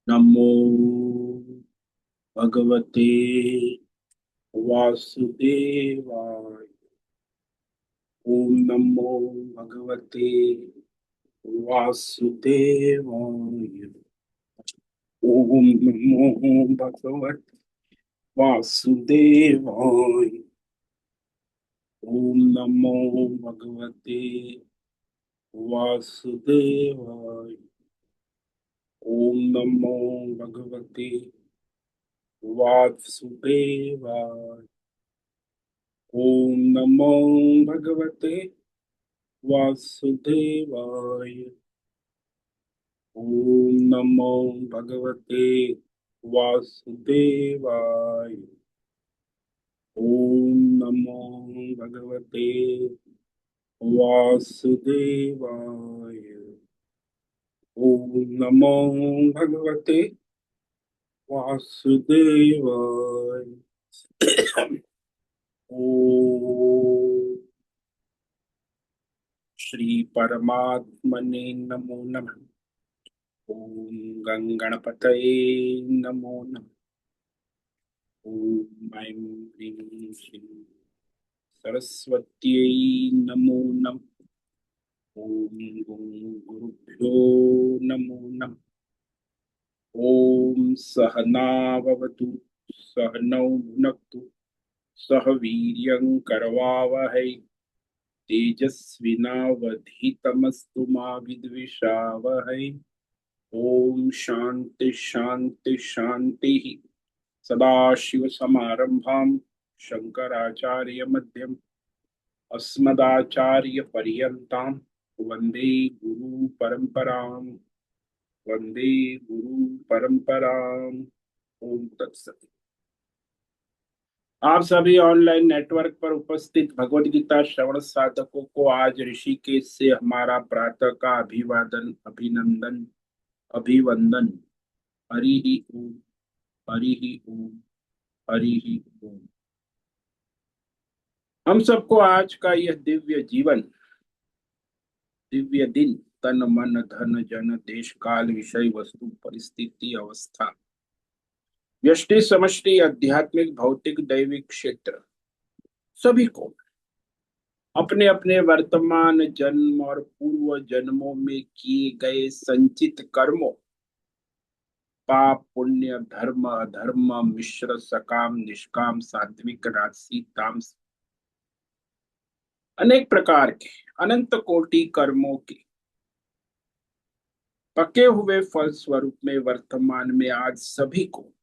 नमो भगवते वासुदेवाय। ओम नमो भगवते वासुदेवाय। ओम नमो भगवते वासुदेवाय। ओम नमो भगवते वासुदेवाय। ओम नमो भगवते वासुदेवाय। ओम नमो भगवते वासुदेवाय। ओम नमो भगवते वासुदेवाय। ओम नमो भगवते वासुदेवाय। ओम नमो भगवते वासुदेवाय। ओम श्री परमात्मने नमो नमः। ओम गंगणपतये नमो नमः। ओम ऐं ह्रीं श्रीं सरस्वत्यै नमो नमः। ओम गुं गुरुभ्यो नमो नमः। ओम सहनाववतु सहनौ भुनक्तु सह वीर्यं करवावहै तेजस्विनावधीतमस्तु मा विद्विषावहै। ओम शांति शांति शांति। सदाशिवसमारम्भां शंकराचार्यमध्यम् अस्मदाचार्यपर्यन्तां वन्दे गुरुपरम्पराम्। वन्दे गुरुपरम्पराम्। ओम तत्सत। आप सभी ऑनलाइन नेटवर्क पर उपस्थित भगवद गीता श्रवण साधकों को आज ऋषिकेश से हमारा प्रातः का अभिवादन, अभिनंदन, अभिवंदन। हरि ही ओम। हरि ही ओम। हरि ही ओम। हम सबको आज का यह दिव्य जीवन, दिव्य दिन, तन मन धन जन देश काल विषय वस्तु परिस्थिति अवस्था व्यष्टि समष्टि आध्यात्मिक भौतिक दैविक क्षेत्र सभी को अपने अपने वर्तमान जन्म और पूर्व जन्मों में किए गए संचित कर्मों, पाप पुण्य धर्म अधर्म मिश्र सकाम निष्काम सात्विक राजसी तामस अनेक प्रकार के अनंत कोटि कर्मों के पके हुए फल स्वरूप में वर्तमान में आज सभी को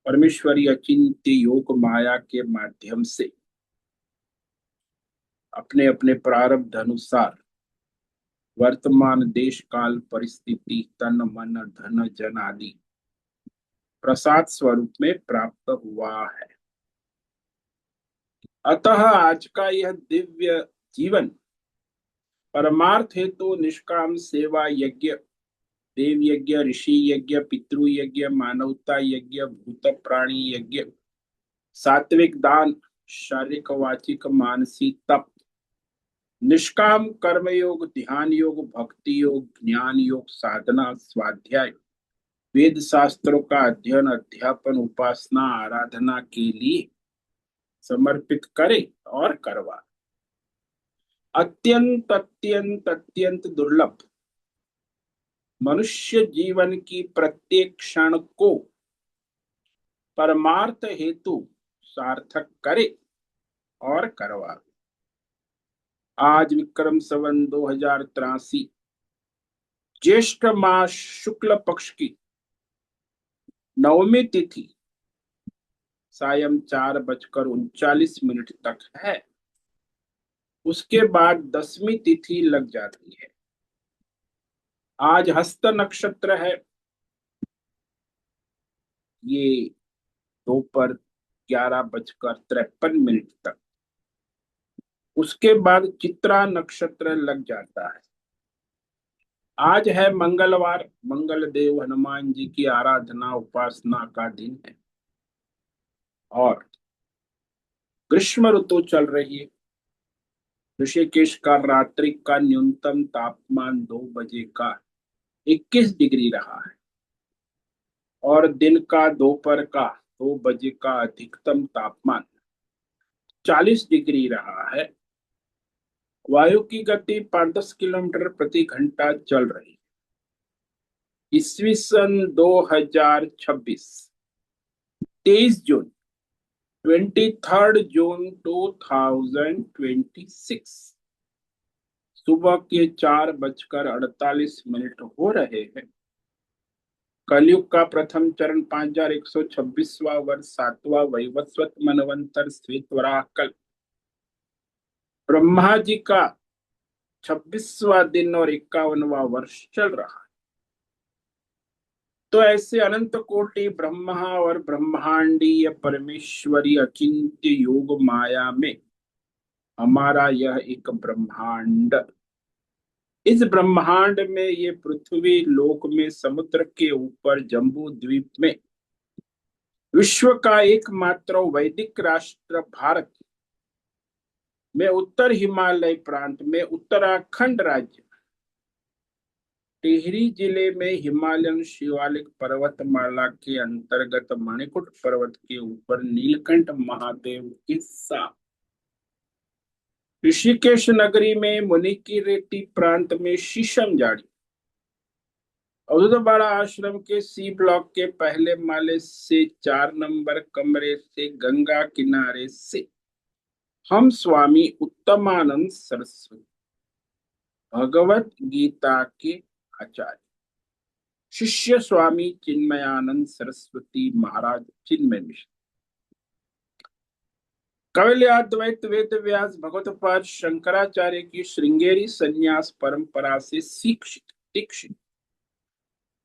परमेश्वरी अचिंत्य योग माया के माध्यम से अपने अपने प्रारब्ध अनुसार वर्तमान देश काल परिस्थिति तन मन धन जन आदि प्रसाद स्वरूप में प्राप्त हुआ है। अतः आज का यह दिव्य जीवन परमार्थ हेतु निष्काम सेवा यज्ञ, देव यज्ञ, ऋषि यज्ञ, पितृ यज्ञ, मानवता यज्ञ, भूत प्राणी यज्ञ, सात्विक दान, शारीरिक वाचिक मानसिक तप, निष्काम कर्म योग, ध्यान योग, भक्ति योग, ज्ञान योग, साधना, स्वाध्याय, वेद शास्त्रों का अध्ययन अध्यापन उपासना आराधना के लिए समर्पित करे और करवा। अत्यंत अत्यंत अत्यंत दुर्लभ मनुष्य जीवन की प्रत्येक क्षण को परमार्थ हेतु सार्थक करे और करवा। आज विक्रम संवत 2083 ज्येष्ठ मास शुक्ल पक्ष की नवमी तिथि सायं 4:39 तक है। उसके बाद 10वीं तिथि लग जाती है। आज हस्त नक्षत्र है, ये दोपहर 11:53 तक। उसके बाद चित्रा नक्षत्र लग जाता है। आज है मंगलवार, मंगल देव हनुमान जी की आराधना उपासना का दिन है और ग्रीष्म ऋतु चल रही है। ऋषिकेश का रात्रि का न्यूनतम तापमान 2 बजे का 21 डिग्री रहा है और दिन का दोपहर का 2 बजे का अधिकतम तापमान 40 डिग्री रहा है। वायु की गति 5-10 किलोमीटर प्रति घंटा चल रही है। ईस्वी सन 2026, 23 जून, 23 जून 2026 सुबह के 4:48 हो रहे हैं। कलयुग का प्रथम चरण 5126वां वर्ष 7वां वैवस्वत मनवंतर श्वेत वराह कल्प, ब्रह्मा जी का 26वां दिन और 51वां वर्ष चल रहा है। तो ऐसे अनंत कोटि ब्रह्मा और ब्रह्मांडीय परमेश्वरी अचिंत्य योग माया में हमारा यह एक ब्रह्मांड, इस ब्रह्मांड में ये पृथ्वी लोक में समुद्र के ऊपर जम्बू द्वीप में विश्व का एकमात्र वैदिक राष्ट्र भारत में उत्तर हिमालय प्रांत में उत्तराखंड राज्य टिहरी जिले में हिमालयन शिवालिक पर्वतमाला के अंतर्गत मणिकुट पर्वत के ऊपर नीलकंठ महादेव के साथ ऋषिकेश नगरी में मुनि की रेती प्रांत में शीशम झाड़ी अवधूतवाड़ा आश्रम के सी ब्लॉक के पहले माले से 4 नंबर कमरे से गंगा किनारे से हम स्वामी उत्तमानंद सरस्वती भगवत गीता के आचार्य शिष्य स्वामी चिन्मयानंद सरस्वती महाराज चिन्मय मिश्र कवल्याद्वैत वेद व्यास भगवतपाद शंकराचार्य की श्रृंगेरी संन्यास परंपरा से दीक्षित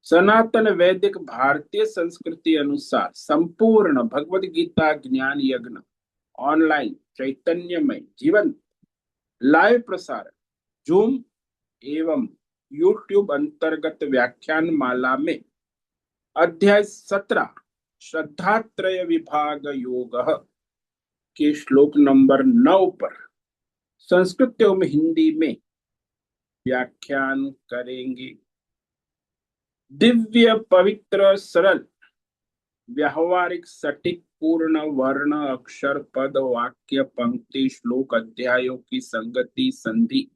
सनातन वैदिक भारतीय संस्कृति अनुसार संपूर्ण भगवत गीता ज्ञान यज्ञ ऑनलाइन चैतन्यमय जीवन लाइव प्रसारण जूम एवं यूट्यूब अंतर्गत व्याख्यान माला में अध्याय 17 श्रद्धात्रय विभाग योग के श्लोक नंबर 9 पर संस्कृत एवं हिंदी में व्याख्यान करेंगे। दिव्य पवित्र सरल व्यावहारिक सटीक पूर्ण वर्ण अक्षर पद वाक्य पंक्ति श्लोक अध्यायों की संगति संधि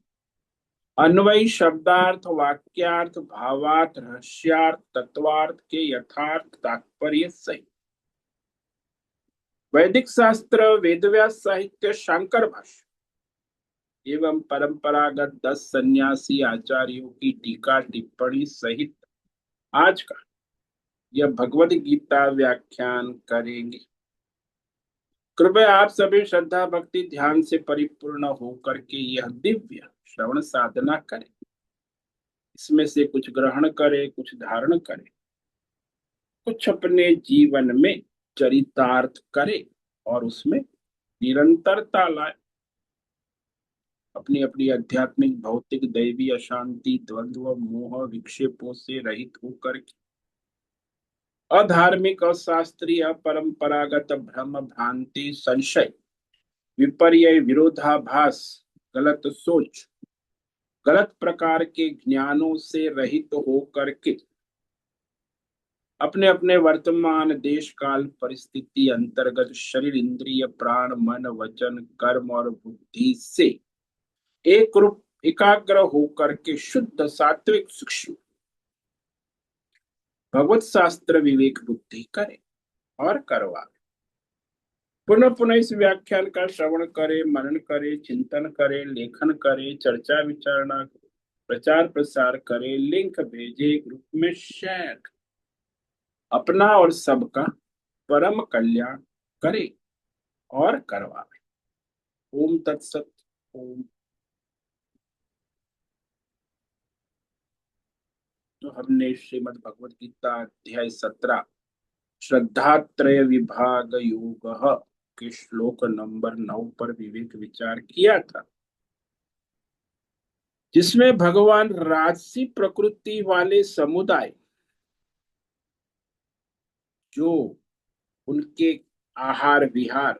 अन्वयी शब्दार्थ वाक्यार्थ भावार्थ रहस्यार्थ तत्वार्थ के यथार्थ तात्पर्य सहित वैदिक शास्त्र वेदव्यास साहित्य शांकर भाष्य एवं परंपरागत 10 सन्यासी आचार्यों की टीका टिप्पणी सहित आज का यह भगवद गीता व्याख्यान करेंगे। कृपया आप सभी श्रद्धा भक्ति ध्यान से परिपूर्ण होकर के यह दिव्य श्रवण साधना करें। इसमें से कुछ ग्रहण करें, कुछ धारण करें, कुछ अपने जीवन में चरितार्थ करें और उसमें निरंतरता लाए। अपनी अपनी आध्यात्मिक भौतिक दैवी अशांति द्वंद्व मोह विक्षेपों से रहित होकर के अधार्मिक अशास्त्रीय परंपरागत भ्रम भ्रांति संशय विपर्य विरोधाभास गलत सोच गलत प्रकार के ज्ञानों से रहित होकर के अपने अपने वर्तमान देश काल परिस्थिति अंतर्गत शरीर इंद्रिय प्राण मन वचन कर्म और बुद्धि से एक रूप एकाग्र होकर के शुद्ध सात्विक सूक्ष्म भगवत शास्त्र विवेक बुद्धि करें और करवाए। पुनः पुनः इस व्याख्यान का श्रवण करें, मनन करें, चिंतन करें, लेखन करें, चर्चा विचारणा करें, प्रचार प्रसार करें, लिंक भेजे, ग्रुप में शेयर, अपना और सबका परम कल्याण करे और करवाए। ओम तत्सत। ओम। तो हमने श्रीमद् भगवद गीता अध्याय 17 श्रद्धात्रय विभाग योग के श्लोक नंबर 9 पर विवेक विचार किया था, जिसमें भगवान राजसी प्रकृति वाले समुदाय जो उनके आहार विहार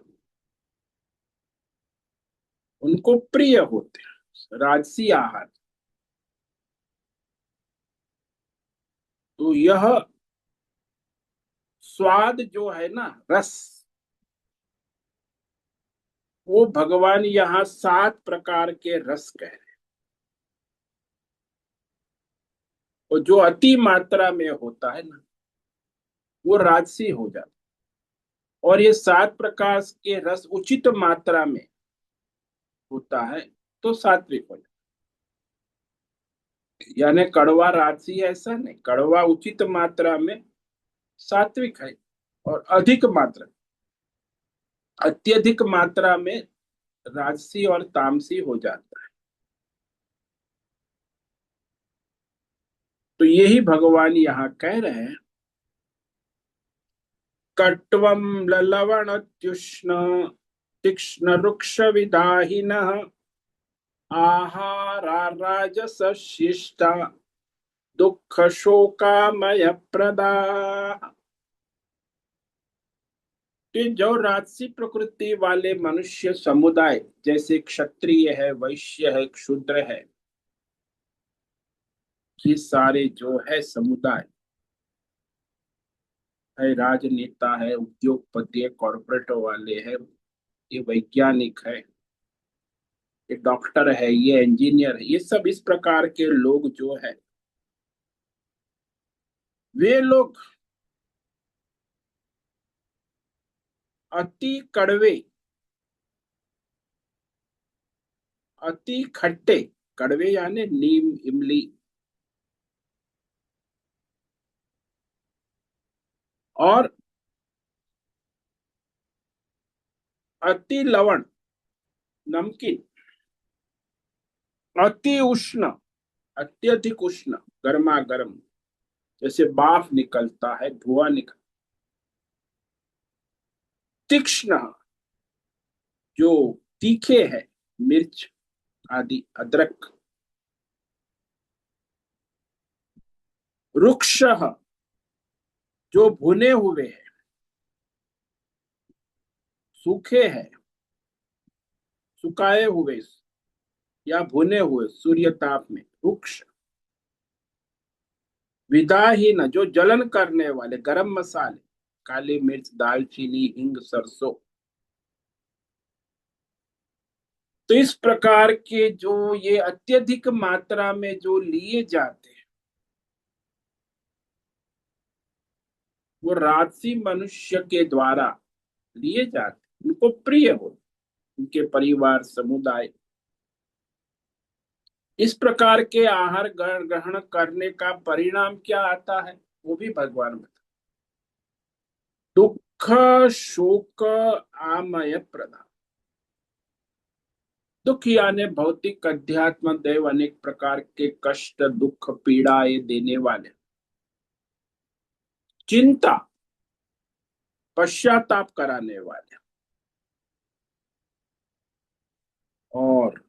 उनको प्रिय होते हैं राजसी आहार। तो यह स्वाद जो है ना, रस, वो भगवान यहाँ 7 प्रकार के रस कह रहे हैं। और जो अति मात्रा में होता है ना, वो राजसी हो जाता है। और ये 7 प्रकार के रस उचित मात्रा में होता है तो सात्विक हो जाता है। यानी कड़वा राजसी है ऐसा नहीं, कड़वा उचित मात्रा में सात्विक है। और अधिक मात्रा, अत्यधिक मात्रा में राजसी और तामसी हो जाता है। तो यही भगवान यहाँ कह रहे हैं, कट्वं ललवणत्युष्ण तीक्ष्ण रुक्ष विदाहिनः आहारा राजस शिष्टा दुख शोकामय प्रदा। तो जो राजसी प्रकृति वाले मनुष्य समुदाय, जैसे क्षत्रिय है, वैश्य है, क्षूद्र है, ये सारे जो है समुदाय है, राजनेता है, उद्योगपति है, कॉर्पोरेट वाले हैं, ये वैज्ञानिक है, ये डॉक्टर है, ये इंजीनियर है, ये सब इस प्रकार के लोग जो है, वे लोग अति कड़वे, अति खट्टे, कड़वे यानी नीम, इमली, और अति लवण, नमकीन, अति उष्ण, अत्यधिक उष्ण, गर्मा गर्म, जैसे बाफ निकलता है, धुआं निकल, तीक्ष्ण, जो तीखे है, मिर्च आदि, अदरक, रुक्ष, जो भुने हुए हैं, सूखे हैं, सुखाए हुए या भुने हुए सूर्य ताप में, रुक्ष, विदाहीन, जो जलन करने वाले, गरम मसाले, काली मिर्च, दालचीनी, हिंग, सरसों। तो इस प्रकार के जो ये अत्यधिक मात्रा में जो लिए जाते हैं, वो राजसी मनुष्य के द्वारा लिए जाते हैं, उनको प्रिय हो, उनके परिवार समुदाय। इस प्रकार के आहार ग्रहण करने का परिणाम क्या आता है, वो भी भगवान बता, दुख शोक आमय प्रदा। दुख यानी भौतिक, अध्यात्म, दैव, अनेक प्रकार के कष्ट, दुख, पीड़ाएं देने वाले, चिंता, पश्चाताप कराने वाले, और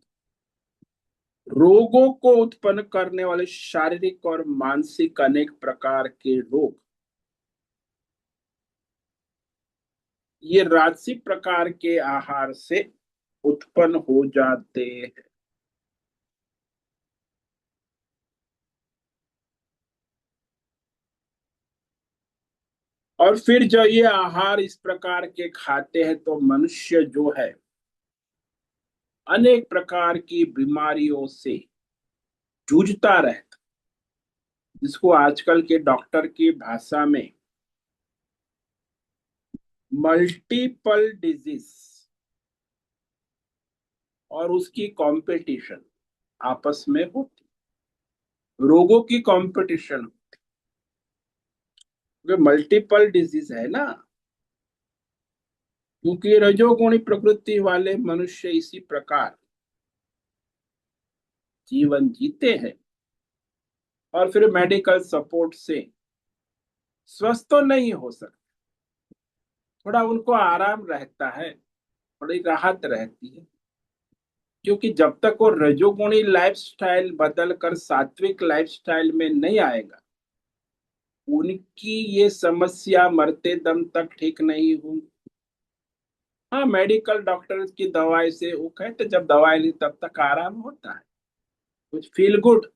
रोगों को उत्पन्न करने वाले शारीरिक और मानसिक अनेक प्रकार के रोग, ये राजसी प्रकार के आहार से उत्पन्न हो जाते हैं। और फिर जब ये आहार इस प्रकार के खाते हैं तो मनुष्य जो है अनेक प्रकार की बीमारियों से जूझता रहता, जिसको आजकल के डॉक्टर की भाषा में मल्टीपल डिजीज, और उसकी कंपटीशन आपस में होती, रोगों की कंपटीशन, क्योंकि मल्टीपल डिजीज है ना, क्योंकि रजोगुणी प्रकृति वाले मनुष्य इसी प्रकार जीवन जीते हैं, और फिर मेडिकल सपोर्ट से स्वस्थ तो नहीं हो सकते, थोड़ा उनको आराम रहता है, थोड़ी राहत रहती है, क्योंकि जब तक वो रजोगुणी लाइफस्टाइल बदल कर सात्विक लाइफस्टाइल में नहीं आएगा, उनकी ये समस्या मरते दम तक ठीक नहीं होगी। हाँ, मेडिकल डॉक्टर की दवाई से वो कहते जब दवाई ली तब तक आराम होता है, कुछ फील गुड,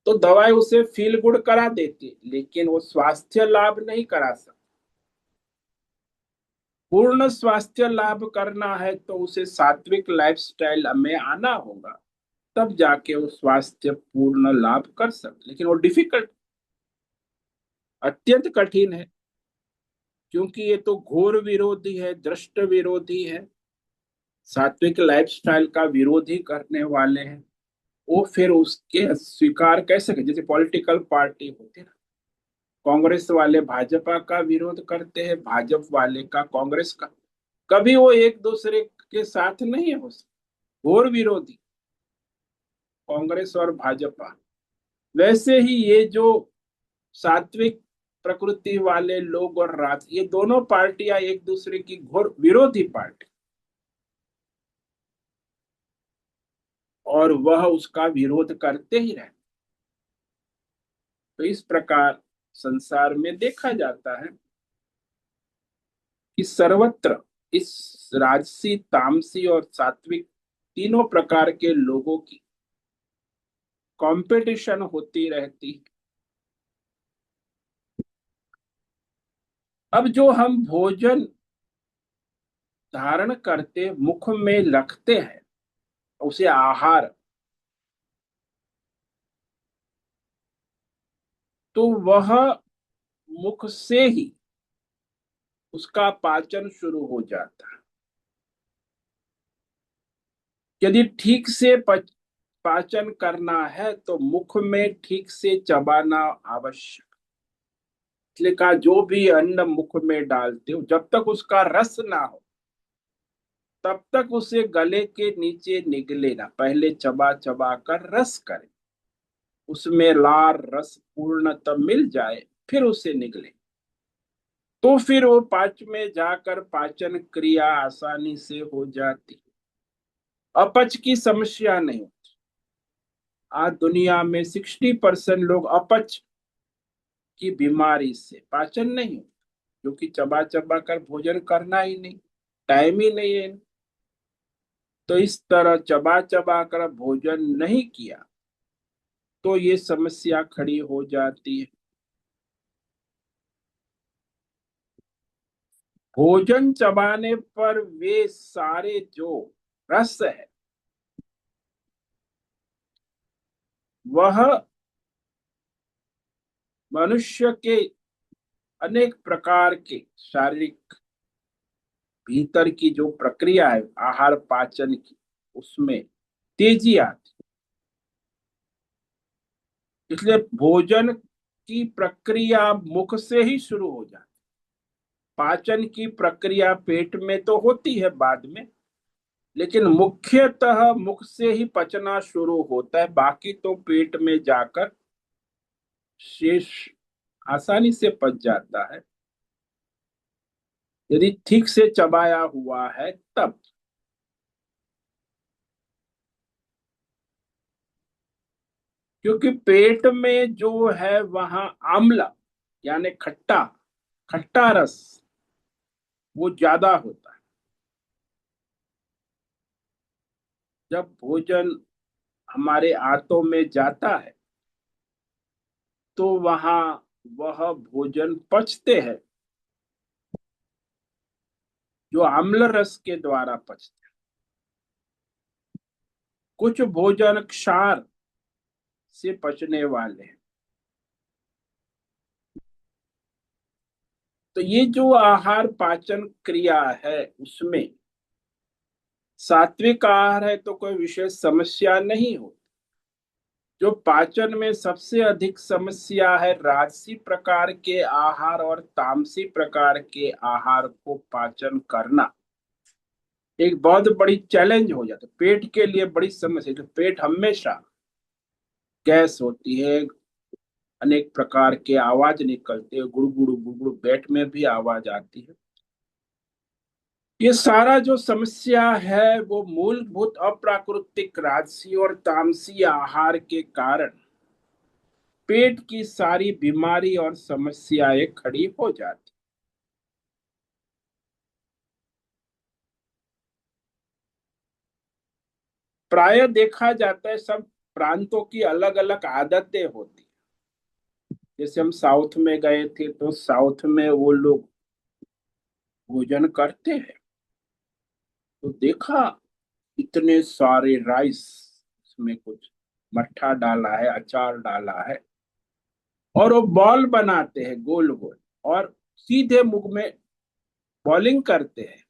तो दवाई उसे फील गुड करा देती, लेकिन वो स्वास्थ्य लाभ नहीं करा सकती। पूर्ण स्वास्थ्य लाभ करना है तो उसे सात्विक लाइफस्टाइल में आना होगा, तब जाके वो स्वास्थ्य पूर्ण लाभ कर सकते, लेकिन वो डिफिकल्ट, अत्यंत कठिन है, क्योंकि ये तो घोर विरोधी है, दृष्ट विरोधी है, सात्विक लाइफस्टाइल का विरोधी करने वाले हैं। वो फिर उसके स्वीकार कैसे करें? जैसे पॉलिटिकल पार्टी होती है ना, कांग्रेस वाले भाजपा का विरोध करते हैं, भाजपा वाले का कांग्रेस का, कभी वो एक दूसरे के साथ नहीं हो सकते, घोर विरोधी, कांग्रेस और भाजपा। वैसे ही ये जो सात्विक प्रकृति वाले लोग और राज, ये दोनों पार्टियां एक दूसरे की घोर विरोधी पार्टी, और वह उसका विरोध करते ही रहते। तो इस प्रकार संसार में देखा जाता है कि सर्वत्र इस राजसी, तामसी और सात्विक तीनों प्रकार के लोगों की कंपटीशन होती रहती है। अब जो हम भोजन धारण करते, मुख में रखते हैं, उसे आहार, तो वह मुख से ही उसका पाचन शुरू हो जाता है। यदि ठीक से पाचन करना है तो मुख में ठीक से चबाना आवश्यक। इसलिए कहा जो भी अन्न मुख में डालते हो, जब तक उसका रस ना हो तब तक उसे गले के नीचे निगले ना, पहले चबा चबा कर रस करें, उसमें लार रस पूर्णतः मिल जाए, फिर उसे निगले, तो फिर वो पाच में जाकर पाचन क्रिया आसानी से हो जाती, अपच की समस्या नहीं। आज दुनिया में 60% लोग अपच की बीमारी से, पाचन नहीं, क्योंकि चबा चबा कर भोजन करना ही नहीं, टाइम ही नहीं है। तो इस तरह चबा चबा कर भोजन नहीं किया तो ये समस्या खड़ी हो जाती है। भोजन चबाने पर वे सारे जो रस है वह मनुष्य के अनेक प्रकार के शारीरिक भीतर की जो प्रक्रिया है आहार पाचन की, उसमें तेजी आती। इसलिए भोजन की प्रक्रिया मुख से ही शुरू हो जाती। पाचन की प्रक्रिया पेट में तो होती है बाद में, लेकिन मुख्यतः मुख से ही पचना शुरू होता है, बाकी तो पेट में जाकर शेष आसानी से पच जाता है, यदि ठीक से चबाया हुआ है तब। क्योंकि पेट में जो है वहां आम्ल, यानी खट्टा, खट्टा रस वो ज्यादा होता है। जब भोजन हमारे आंतों में जाता है तो वहां वह भोजन पचते हैं जो आम्ल रस के द्वारा पचते हैं। कुछ भोजन क्षार से पचने वाले हैं। तो ये जो आहार पाचन क्रिया है उसमें सात्विक आहार है तो कोई विशेष समस्या नहीं हो। जो पाचन में सबसे अधिक समस्या है राजसी प्रकार के आहार और तामसी प्रकार के आहार को पाचन करना एक बहुत बड़ी चैलेंज हो जाता है, पेट के लिए बड़ी समस्या। तो पेट हमेशा गैस होती है, अनेक प्रकार के आवाज निकलते हैं, गुड़गुड़ गुड़गुड़, पेट में भी आवाज आती है। ये सारा जो समस्या है वो मूलभूत अप्राकृतिक राजसी और तामसी आहार के कारण पेट की सारी बीमारी और समस्याएं खड़ी हो जाती। प्राय देखा जाता है सब प्रांतों की अलग अलग आदतें होती हैं। जैसे हम साउथ में गए थे तो साउथ में वो लोग भोजन करते हैं, तो देखा इतने सारे राइस, उसमें कुछ मट्ठा डाला है, अचार डाला है, और वो बॉल बनाते हैं गोल गोल, और सीधे मुख में बॉलिंग करते हैं,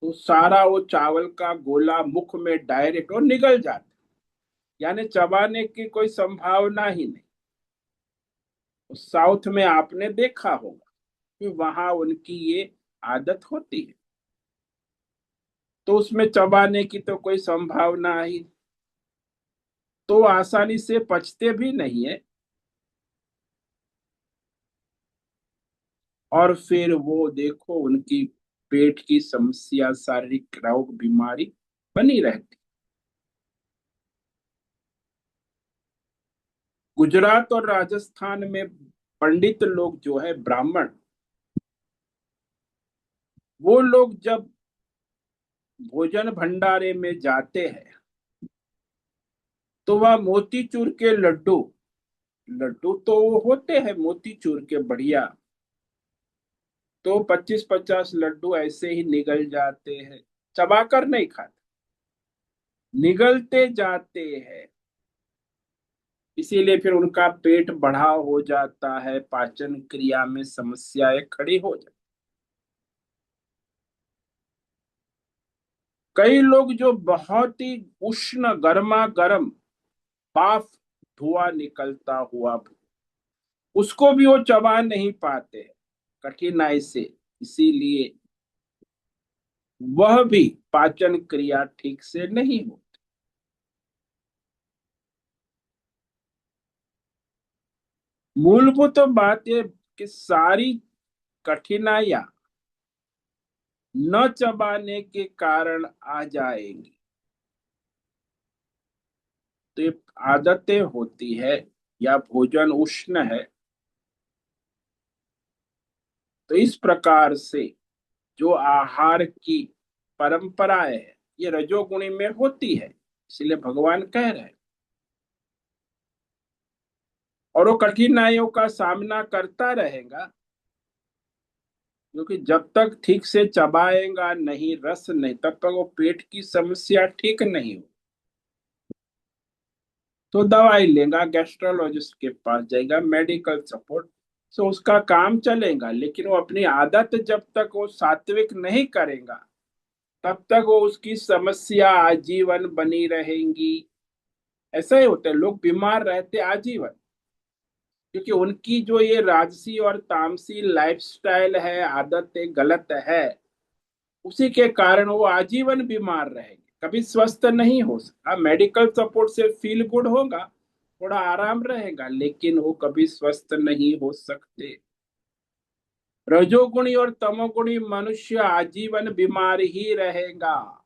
तो सारा वो चावल का गोला मुख में डायरेक्ट और निगल जाता है, यानी चबाने की कोई संभावना ही नहीं। साउथ में आपने देखा होगा कि वहां उनकी ये आदत होती है, तो उसमें चबाने की तो कोई संभावना ही, तो आसानी से पचते भी नहीं है, और फिर वो देखो उनकी पेट की समस्या, शारीरिक रोग बीमारी बनी रहती। गुजरात और राजस्थान में पंडित लोग जो है, ब्राह्मण, वो लोग जब भोजन भंडारे में जाते हैं तो वह मोतीचूर के लड्डू, लड्डू तो वो होते हैं मोतीचूर के बढ़िया, तो 25-50 लड्डू ऐसे ही निगल जाते हैं, चबाकर नहीं खाते, निगलते जाते हैं। इसीलिए फिर उनका पेट बढ़ा हो जाता है, पाचन क्रिया में समस्याएं खड़ी हो जाती। कई लोग जो बहुत ही उष्ण गर्मा गर्म भाप, धुआं निकलता हुआ, उसको भी वो चबा नहीं पाते हैं कठिनाई से, इसीलिए वह भी पाचन क्रिया ठीक से नहीं हो। मूलभूत तो बात ये कि सारी कठिनाइयां न चबाने के कारण आ जाएंगी, तो ये आदतें होती है, या भोजन उष्ण है, तो इस प्रकार से जो आहार की परंपराएं है, ये रजोगुणी में होती है, इसलिए भगवान कह रहे हैं। और वो कठिनाइयों का सामना करता रहेगा, क्योंकि जब तक ठीक से चबाएगा नहीं, रस नहीं, तब तक वो पेट की समस्या ठीक नहीं हो, तो दवाई लेगा, गैस्ट्रोलॉजिस्ट के पास जाएगा, मेडिकल सपोर्ट, तो उसका काम चलेगा, लेकिन वो अपनी आदत जब तक वो सात्विक नहीं करेगा, तब तक वो उसकी समस्या आजीवन बनी रहेंगी। ऐसा ही होता है, लोग बीमार रहते आजीवन, क्योंकि उनकी जो ये राजसी और तामसी लाइफस्टाइल है, आदतें गलत है, उसी के कारण वो आजीवन बीमार रहेंगे, कभी स्वस्थ नहीं हो सकता। मेडिकल सपोर्ट से फील गुड होगा, थोड़ा आराम रहेगा, लेकिन वो कभी स्वस्थ नहीं हो सकते। रजोगुणी और तमोगुणी मनुष्य आजीवन बीमार ही रहेगा,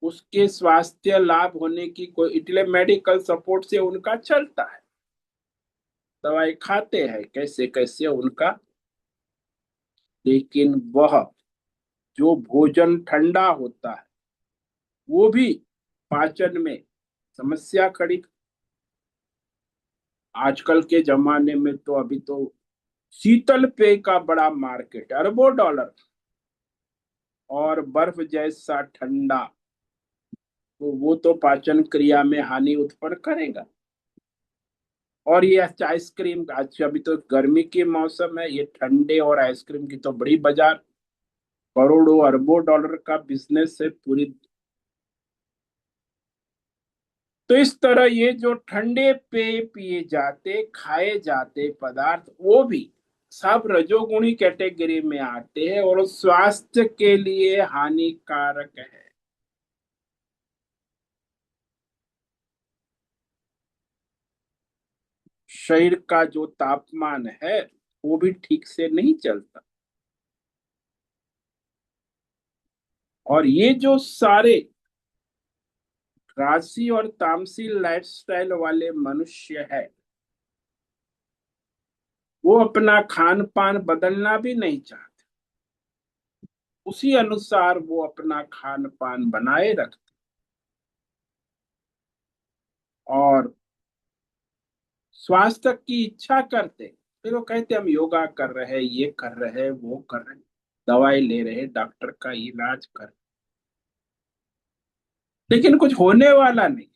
उसके स्वास्थ्य लाभ होने की कोई, इसलिए मेडिकल सपोर्ट से उनका चलता है, दवाई खाते हैं कैसे कैसे उनका, लेकिन वह जो भोजन ठंडा होता है वो भी पाचन में समस्या खड़ी। आजकल के जमाने में तो अभी तो शीतल पेय का बड़ा मार्केट, अरबों डॉलर, और बर्फ जैसा ठंडा, तो वो तो पाचन क्रिया में हानि उत्पन्न करेगा। और ये आइसक्रीम, आज अभी तो गर्मी के मौसम है, ये ठंडे और आइसक्रीम की तो बड़ी बाजार, करोड़ों अरबों डॉलर का बिजनेस है पूरी। तो इस तरह ये जो ठंडे पेय पिए जाते, खाए जाते पदार्थ, वो भी सब रजोगुणी कैटेगरी में आते हैं और स्वास्थ्य के लिए हानिकारक है। शरीर का जो तापमान है वो भी ठीक से नहीं चलता, और ये जो सारे राशि और तामसी लाइफस्टाइल वाले मनुष्य है, वो अपना खान पान बदलना भी नहीं चाहते, उसी अनुसार वो अपना खान पान बनाए रखते, और स्वास्थ्य की इच्छा करते, फिर वो कहते हम योगा कर रहे हैं, ये कर रहे हैं, वो कर रहे हैं, दवाई ले रहे हैं, डॉक्टर का इलाज कर, लेकिन कुछ होने वाला नहीं।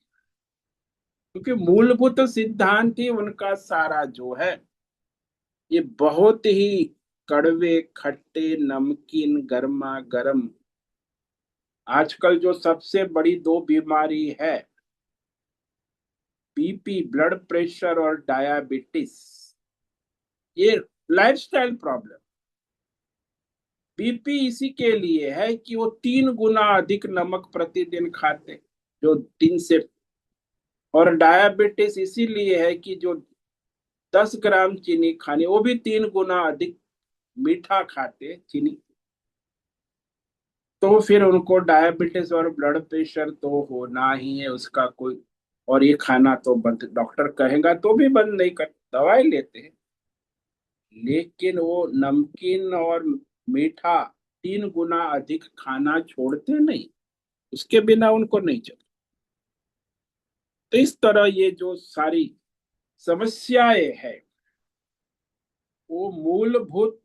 क्योंकि मूलभूत सिद्धांत ही उनका सारा जो है, ये बहुत ही कड़वे, खट्टे, नमकीन, गर्मा गर्म। आजकल जो सबसे बड़ी दो बीमारी है, बीपी, ब्लड प्रेशर और डायबिटीज, ये लाइफस्टाइल प्रॉब्लम। बीपी इसी के लिए है कि वो 3 गुना अधिक नमक प्रतिदिन खाते, जो 3 से। और डायबिटीज इसीलिए है कि जो 10 ग्राम चीनी खानी, वो भी 3 गुना अधिक मीठा खाते, चीनी। तो फिर उनको डायबिटीज और ब्लड प्रेशर तो होना ही है, उसका कोई। और ये खाना तो बंद, डॉक्टर कहेगा तो भी बंद नहीं कर, दवाई लेते हैं, लेकिन वो नमकीन और मीठा 3 गुना अधिक खाना छोड़ते नहीं, उसके बिना उनको नहीं चलता। तो इस तरह ये जो सारी समस्याएं है, वो मूलभूत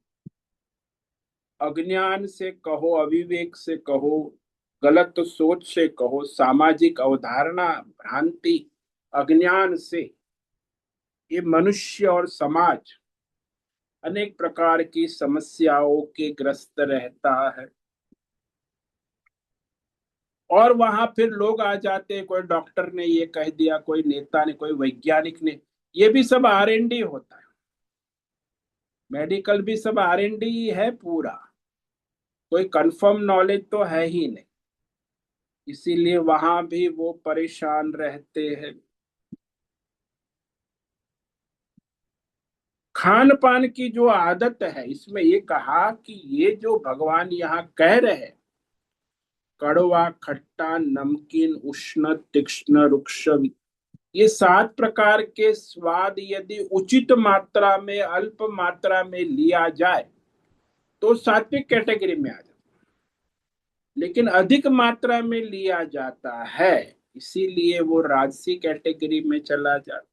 अज्ञान से कहो, अविवेक से कहो, गलत सोच से कहो, सामाजिक अवधारणा, भ्रांति, अज्ञान से ये मनुष्य और समाज अनेक प्रकार की समस्याओं के ग्रस्त रहता है। और वहां फिर लोग आ जाते हैं, कोई डॉक्टर ने ये कह दिया, कोई नेता ने, कोई वैज्ञानिक ने, ये भी सब R&D होता है। मेडिकल भी सब R&D ही है पूरा, कोई कंफर्म नॉलेज तो है ही नहीं। इसीलिए वहां भी वो परेशान रहते हैं। खान पान की जो आदत है, इसमें ये कहा कि ये जो भगवान यहाँ कह रहे हैं, कड़वा, खट्टा, नमकीन, उष्ण, तीक्ष्ण, रुक्ष, ये 7 प्रकार के स्वाद यदि उचित मात्रा में, अल्प मात्रा में लिया जाए तो सात्विक कैटेगरी में आ जाता, लेकिन अधिक मात्रा में लिया जाता है, इसीलिए वो राजसी कैटेगरी में चला जाता।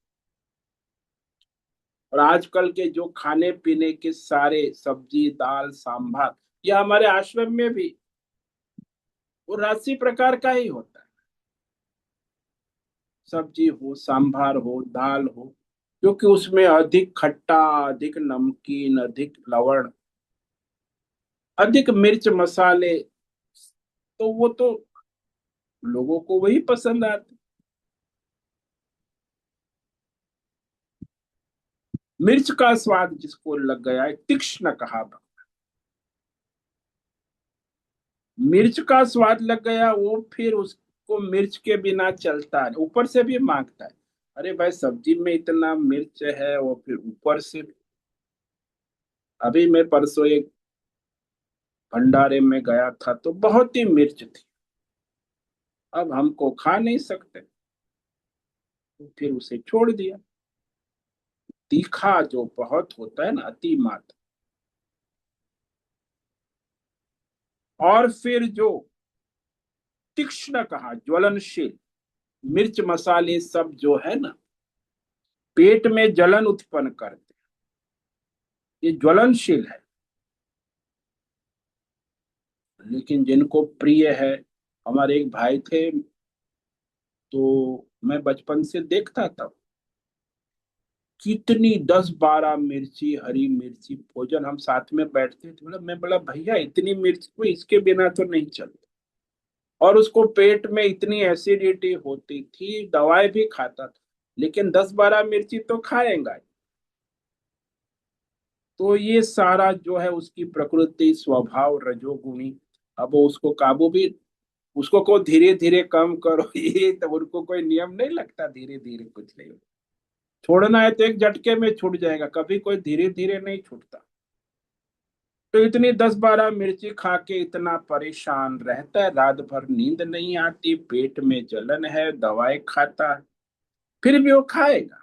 और आजकल के जो खाने पीने के सारे सब्जी, दाल, सांभर, ये हमारे आश्रम में भी वो राजसी प्रकार का ही होता है। सब्जी हो, सांभर हो, दाल हो, क्योंकि उसमें अधिक खट्टा, अधिक नमकीन, अधिक लवण, अधिक मिर्च मसाले, तो वो तो लोगों को वही पसंद आते। मिर्च का स्वाद जिसको लग गया है, तीक्ष्ण कहा, मिर्च का स्वाद लग गया, वो फिर उसको मिर्च के बिना चलता है, ऊपर से भी मांगता है। अरे भाई, सब्जी में इतना मिर्च है, वो फिर ऊपर से। अभी मैं परसों एक भंडारे में गया था तो बहुत ही मिर्च थी, अब हमको खा नहीं सकते, तो फिर उसे छोड़ दिया। तीखा जो बहुत होता है ना, अति मात्रा। और फिर जो तीक्ष्ण कहा, ज्वलनशील, मिर्च मसाले सब जो है ना, पेट में जलन उत्पन्न करते, ये ज्वलनशील है। लेकिन जिनको प्रिय है, हमारे एक भाई थे, तो मैं बचपन से देखता था, कितनी 10-12 मिर्ची, हरी मिर्ची, भोजन हम साथ में बैठते थे, बोला, मैं बोला भैया इतनी मिर्च को इसके बिना तो नहीं चलता। और उसको पेट में इतनी एसिडिटी होती थी, दवाई भी खाता था, लेकिन 10-12 मिर्ची तो खाएगा ही। तो ये सारा जो है उसकी प्रकृति, स्वभाव रजोगुणी। अब वो उसको काबू भी, उसको को धीरे धीरे कम करो ये तो उनको कोई नियम नहीं लगता, धीरे धीरे कुछ नहीं। छोड़ना है तो एक झटके में छूट जाएगा, कभी कोई धीरे धीरे नहीं छूटता। तो इतनी 10-12 मिर्ची खा के इतना परेशान रहता है, रात भर नींद नहीं आती, पेट में जलन है, दवाई खाता है, फिर भी वो खाएगा,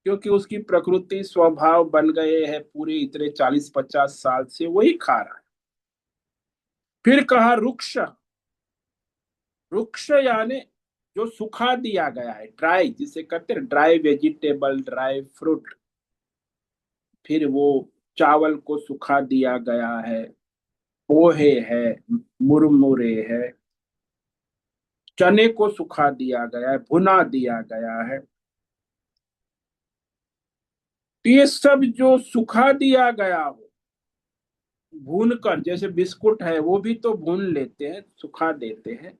क्योंकि उसकी प्रकृति, स्वभाव बन गए हैं, पूरे इतने 40-50 साल से वही खा रहा है। फिर कहा रुक्ष, रुक्ष यानी जो सुखा दिया गया है, ड्राई, जिसे कहते हैं ड्राई वेजिटेबल, ड्राई फ्रूट, फिर वो चावल को सुखा दिया गया है, पोहे है, मुरमुरे है, चने को सुखा दिया गया है, भुना दिया गया है। तो ये सब जो सुखा दिया गया हो, भून कर, जैसे बिस्कुट है वो भी तो भून लेते हैं, सुखा देते हैं।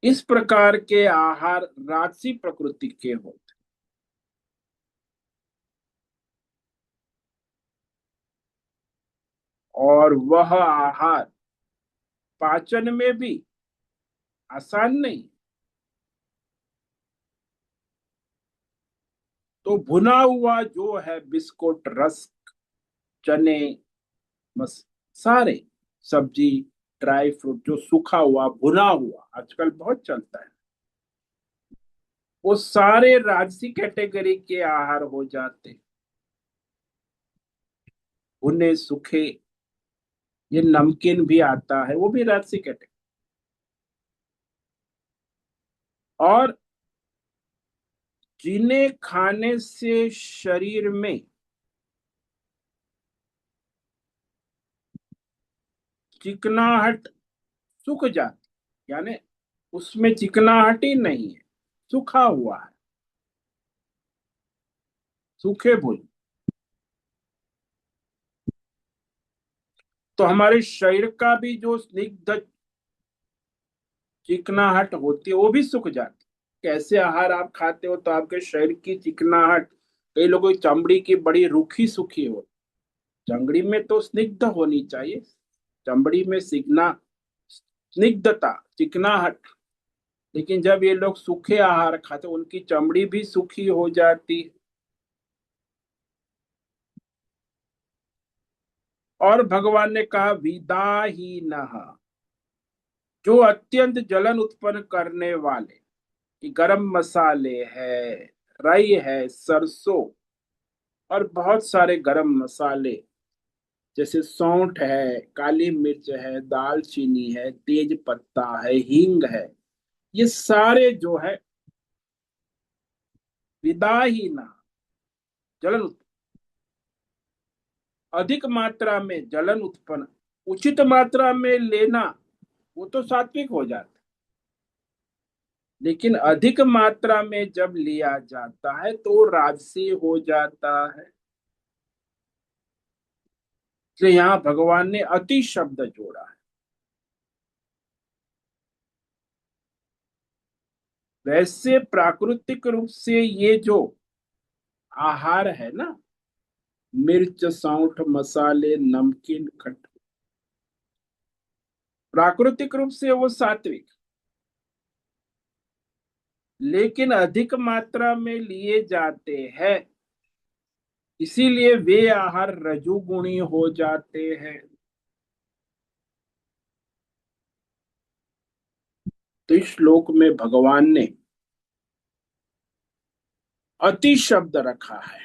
इस प्रकार के आहार राजसी प्रकृति के होते, और वह आहार पाचन में भी आसान नहीं। तो भुना हुआ जो है बिस्कुट, रस्क, चने, बस, सारे सब्जी, ड्राई फ्रूट, जो सूखा हुआ भुना हुआ आजकल बहुत चलता है, वो सारे राजसी कैटेगरी के आहार हो जाते। भुने सूखे, ये नमकीन भी आता है, वो भी राजसी कैटेगरी। और जिन्हें खाने से शरीर में चिकनाहट सूख जाती, यानी उसमें चिकनाहट ही नहीं है, सूखा हुआ है, सूखे भोजन, तो हमारे शरीर का भी जो स्निग्ध चिकनाहट होती है वो भी सूख जाती है। कैसे आहार आप खाते हो तो आपके शरीर की चिकनाहट, कई लोगों की चमड़ी की बड़ी रूखी सूखी हो, चमड़ी में तो स्निग्ध होनी चाहिए, चमड़ी में स्निग्धता, चिकनाहट, लेकिन जब ये लोग सूखे आहार खाते उनकी चमड़ी भी सूखी हो जाती। और भगवान ने कहा विदा ही नहा, जो अत्यंत जलन उत्पन्न करने वाले, कि गरम मसाले है, राई है, सरसों, और बहुत सारे गरम मसाले, जैसे सौंठ है, काली मिर्च है, दालचीनी है, तेज पत्ता है, हींग है, ये सारे जो है विदा ही ना, जलन अधिक मात्रा में जलन उत्पन्न, उचित मात्रा में लेना वो तो सात्विक हो जाता, लेकिन अधिक मात्रा में जब लिया जाता है तो राजसी हो जाता है। इसलिए यहाँ भगवान ने अति शब्द जोड़ा है। वैसे प्राकृतिक रूप से ये जो आहार है ना, मिर्च, सौंठ, मसाले, नमकीन, खट, प्राकृतिक रूप से वो सात्विक, लेकिन अधिक मात्रा में लिए जाते हैं, इसीलिए वे आहार रजोगुणी हो जाते हैं। तो इस श्लोक में भगवान ने अति शब्द रखा है।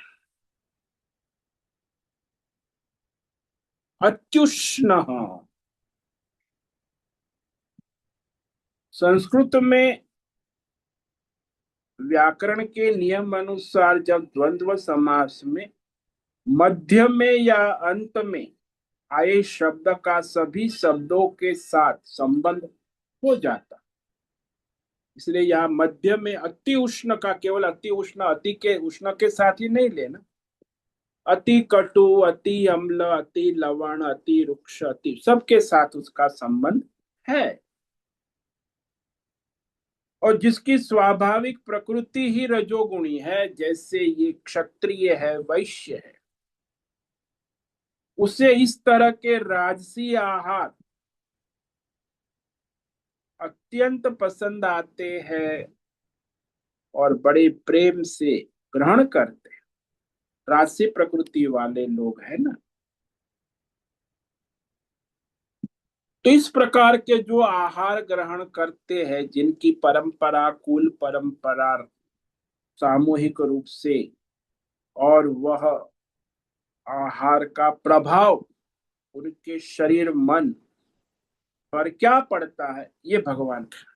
अत्युष्ण, संस्कृत में व्याकरण के नियम अनुसार जब द्वंद्व समास में मध्य में या अंत में आए शब्द का सभी शब्दों के साथ संबंध हो जाता, इसलिए यहाँ मध्य में अति उष्ण का केवल अति उष्ण, अति के उष्ण के साथ ही नहीं लेना, अति कटु, अति अम्ल, अति लवण, अति रुक्ष, अति, सबके साथ उसका संबंध है। और जिसकी स्वाभाविक प्रकृति ही रजोगुणी है, जैसे ये क्षत्रिय है, वैश्य है, उसे इस तरह के राजसी आहार अत्यंत पसंद आते हैं और बड़े प्रेम से ग्रहण करते हैं, राजसी प्रकृति वाले लोग हैं ना। तो इस प्रकार के जो आहार ग्रहण करते हैं, जिनकी परंपरा, कुल परंपरा सामूहिक रूप से, और वह आहार का प्रभाव उनके शरीर, मन और क्या पड़ता है ये भगवान का।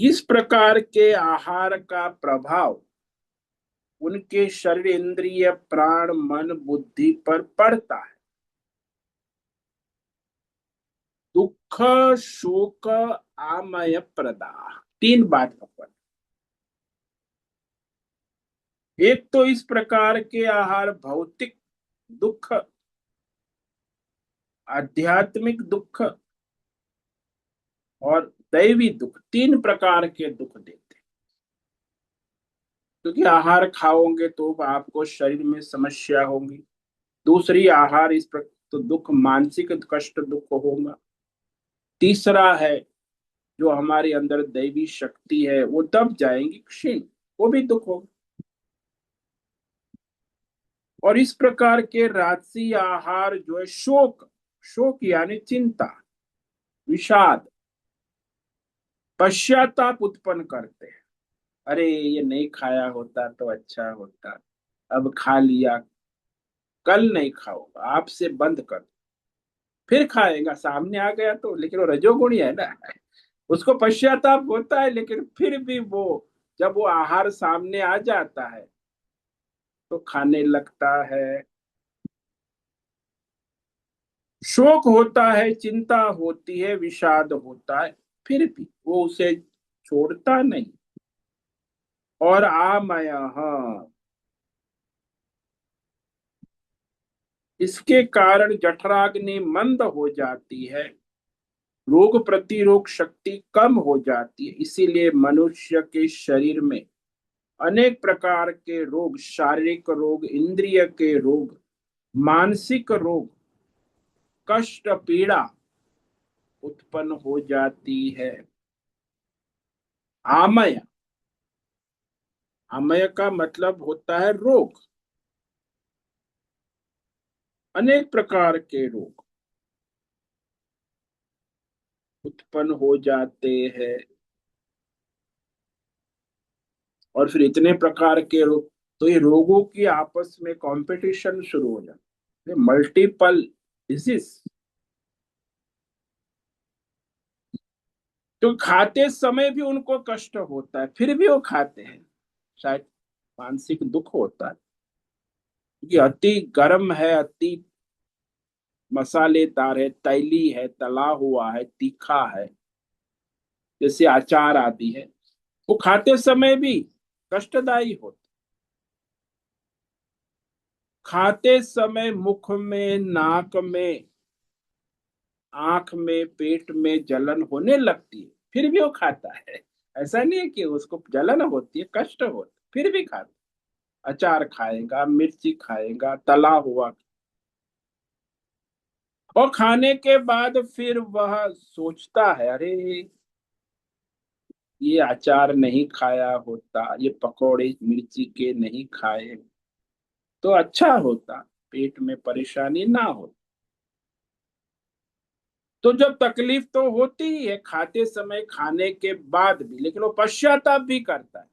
इस प्रकार के आहार का प्रभाव उनके शरीर, इंद्रिय, प्राण, मन, बुद्धि पर पड़ता है। दुख, शोक, आमय प्रदा, तीन बात भगवान। एक तो इस प्रकार के आहार भौतिक दुख, आध्यात्मिक दुख और दैवी दुख, तीन प्रकार के दुख देते हैं। क्योंकि आहार खाओगे तो आपको शरीर में समस्या होगी। दूसरी, आहार इस प्रकार तो दुख, मानसिक कष्ट दुख होगा। तीसरा है जो हमारे अंदर दैवी शक्ति है वो दब जाएंगी, क्षीण, वो भी दुख होगा। और इस प्रकार के राजसी आहार जो है शोक, शोक यानी चिंता, विषाद, पश्चाताप उत्पन्न करते हैं। अरे ये नहीं खाया होता तो अच्छा होता, अब खा लिया, कल नहीं खाऊंगा, आप से बंद कर। फिर खाएगा, सामने आ गया तो, लेकिन वो रजोगुणी है ना, उसको पश्चाताप होता है, लेकिन फिर भी वो, जब वो आहार सामने आ जाता है तो खाने लगता है। शोक होता है, चिंता होती है, विषाद होता है, फिर भी वो उसे छोड़ता नहीं। और आमय, इसके कारण जठराग्नि मंद हो जाती है, रोग प्रतिरोध शक्ति कम हो जाती है। इसीलिए मनुष्य के शरीर में अनेक प्रकार के रोग, शारीरिक रोग, इंद्रिय के रोग, मानसिक रोग, कष्ट, पीड़ा उत्पन्न हो जाती है। आमय, आमय का मतलब होता है रोग, अनेक प्रकार के रोग उत्पन्न हो जाते हैं। और फिर इतने प्रकार के रोग, तो ये रोगों की आपस में कंपटीशन शुरू हो जाता है, मल्टीपल डिजीज। तो खाते समय भी उनको कष्ट होता है, फिर भी वो खाते हैं, शायद मानसिक दुख होता है, क्योंकि अति गर्म है, अति मसालेदार है, तैली है, तला हुआ है, तीखा है, जैसे अचार आदि है, वो खाते समय भी कष्टदायी होता। खाते समय मुख में, नाक में, आंख में, पेट में जलन होने लगती है, फिर भी वो खाता है। ऐसा नहीं है कि उसको जलन होती है, कष्ट होता है, फिर भी खाता। अचार खाएगा, मिर्ची खाएगा, तला हुआ, और खाने के बाद फिर वह सोचता है, अरे ये अचार नहीं खाया होता, ये पकौड़े मिर्ची के नहीं खाए तो अच्छा होता, पेट में परेशानी ना हो। तो जब तकलीफ तो होती ही है खाते समय, खाने के बाद भी, लेकिन वो पश्चाताप भी करता है,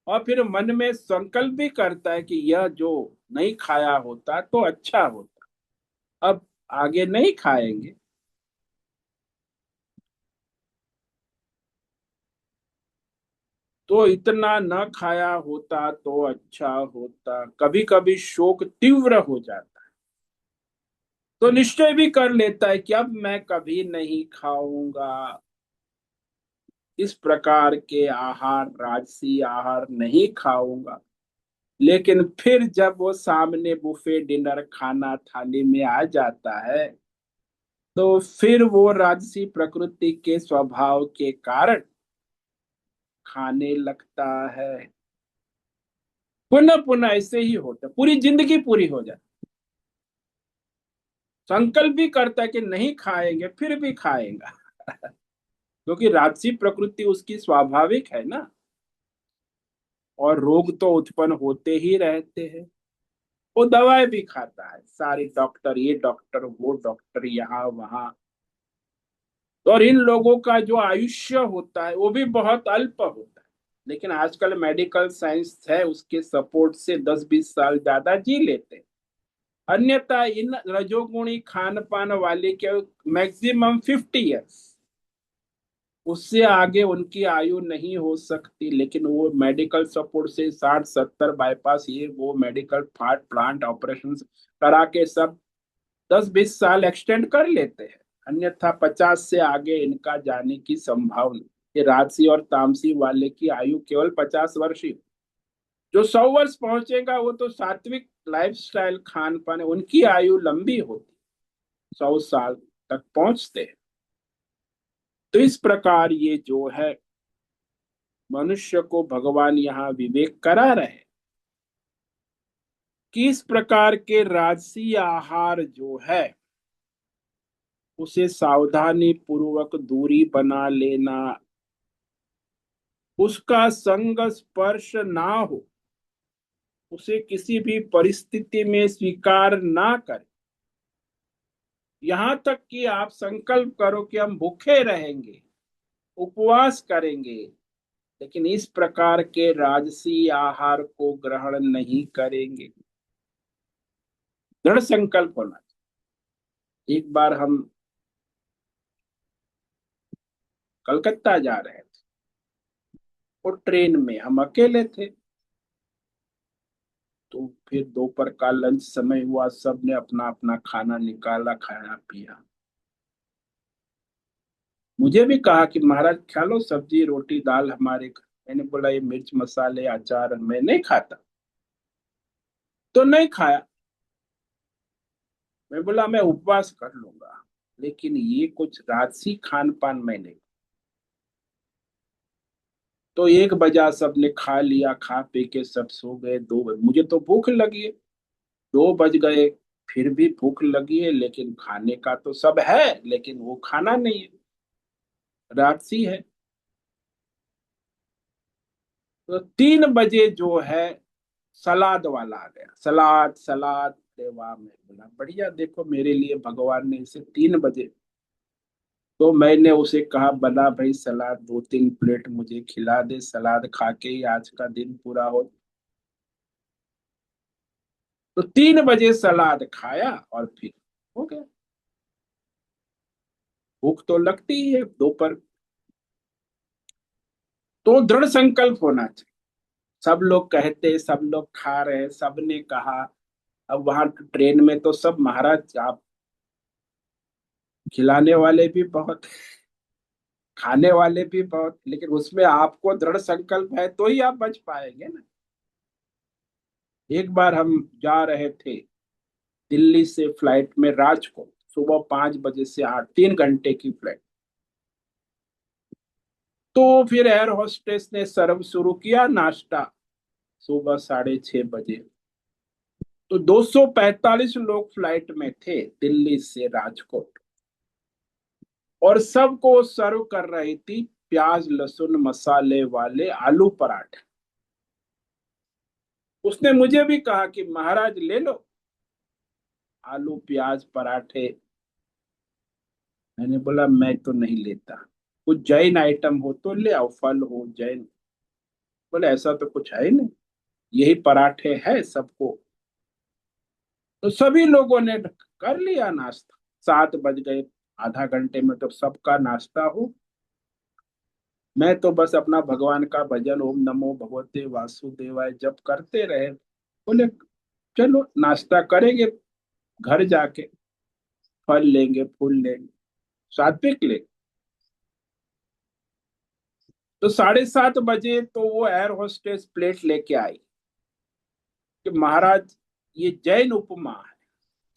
और फिर मन में संकल्प भी करता है कि यह जो नहीं खाया होता तो अच्छा होता, अब आगे नहीं खाएंगे। तो इतना न खाया होता तो अच्छा होता। कभी कभी शोक तीव्र हो जाता है, तो निश्चय भी कर लेता है कि अब मैं कभी नहीं खाऊंगा, इस प्रकार के आहार, राजसी आहार नहीं खाऊंगा। लेकिन फिर जब वो सामने बुफे डिनर खाना थाली में आ जाता है, तो फिर वो राजसी प्रकृति के स्वभाव के कारण खाने लगता है। पुनः पुनः ऐसे ही होता है, पूरी जिंदगी पूरी हो जाती। संकल्प भी करता है कि नहीं खाएंगे, फिर भी खाएगा क्योंकि राजसी प्रकृति उसकी स्वाभाविक है ना। और रोग तो उत्पन्न होते ही रहते हैं। वो दवाई भी खाता है, सारी डॉक्टर, ये डॉक्टर, वो डॉक्टर, यहाँ वहां। और इन लोगों का जो आयुष्य होता है वो भी बहुत अल्प होता है, लेकिन आजकल मेडिकल साइंस है, उसके सपोर्ट से 10-20 साल ज्यादा जी लेते हैं। अन्यथा इन रजोगुणी खान पान वाले के मैक्सिमम 50 ईयर्स, उससे आगे उनकी आयु नहीं हो सकती। लेकिन वो मेडिकल सपोर्ट से 60-70 बाईपास ये वो मेडिकल पार्ट प्लांट ऑपरेशन करा के सब 10-20 साल एक्सटेंड कर लेते हैं। अन्यथा 50 से आगे इनका जाने की संभावना। ये राजसी और तामसी वाले की आयु केवल 50 वर्ष ही। जो 100 वर्ष पहुंचेगा वो तो सात्विक लाइफस्टाइल खान पान है, उनकी आयु लंबी होती, 100 साल तक पहुंचते हैं। तो इस प्रकार ये जो है मनुष्य को भगवान यहाँ विवेक करा रहे कि इस प्रकार के राजसी आहार जो है उसे सावधानी पूर्वक दूरी बना लेना, उसका संग स्पर्श ना हो, उसे किसी भी परिस्थिति में स्वीकार ना करें। यहां तक कि आप संकल्प करो कि हम भूखे रहेंगे, उपवास करेंगे, लेकिन इस प्रकार के राजसी आहार को ग्रहण नहीं करेंगे। दृढ़ संकल्प होना चाहिए। एक बार हम कलकत्ता जा रहे थे और ट्रेन में हम अकेले थे। तो फिर दोपहर का लंच समय हुआ, सबने अपना अपना खाना निकाला, खाया पिया। मुझे भी कहा कि महाराज खा लो सब्जी रोटी दाल हमारे घर। मैंने बोला ये मिर्च मसाले अचार मैं नहीं खाता, तो नहीं खाया। मैं बोला मैं उपवास कर लूंगा, लेकिन ये कुछ राजसी खान पान मैं नहीं। तो 1 बजा सबने खा लिया, खा पी के सब सो गए। 2 बजे मुझे तो भूख लगी है, 2 बज गए, फिर भी भूख लगी है, लेकिन खाने का तो सब है, लेकिन वो खाना नहीं है, राजसी है। तो 3 बजे जो है सलाद वाला आ गया, सलाद सलाद। अरे वाह, मैं बोला बढ़िया, देखो मेरे लिए भगवान ने इसे 3 बजे। तो मैंने उसे कहा बना भाई सलाद 2-3 प्लेट मुझे खिला दे, सलाद खा के ही आज का दिन पूरा हो। तो 3 बजे सलाद खाया और फिर हो गया। भूख तो लगती ही है दोपहर। तो दृढ़ संकल्प होना चाहिए। सब लोग कहते, सब लोग खा रहे, सबने कहा। अब वहां ट्रेन में तो सब महाराज आप, खिलाने वाले भी बहुत, खाने वाले भी बहुत, लेकिन उसमें आपको दृढ़ संकल्प है तो ही आप बच पाएंगे ना। एक बार हम जा रहे थे दिल्ली से फ्लाइट में राजकोट, सुबह 5 बजे से 8, 3 घंटे की फ्लाइट। तो फिर एयर होस्टेस ने सर्व शुरू किया नाश्ता सुबह 6:30 बजे। तो 245 लोग फ्लाइट में थे दिल्ली से राजकोट, और सबको सर्व कर रही थी प्याज लहसुन मसाले वाले आलू पराठे। उसने मुझे भी कहा कि महाराज ले लो आलू प्याज पराठे। मैंने बोला मैं तो नहीं लेता, कुछ जैन आइटम हो तो ले आओ, फल हो जैन। बोले ऐसा तो कुछ है ही नहीं, यही पराठे है सबको। तो सभी लोगों ने कर लिया नाश्ता। 7 बज गए, आधा घंटे में तो सबका नाश्ता हो। मैं तो बस अपना भगवान का भजन ओम नमो भगवते वासुदेवाय जप करते रहे। बोले चलो नाश्ता करेंगे, घर जाके फल लेंगे फूल लेंगे, सात्विक ले। तो 7:30 बजे तो वो एयर होस्टेस प्लेट लेके आई कि महाराज ये जैन उपमा है,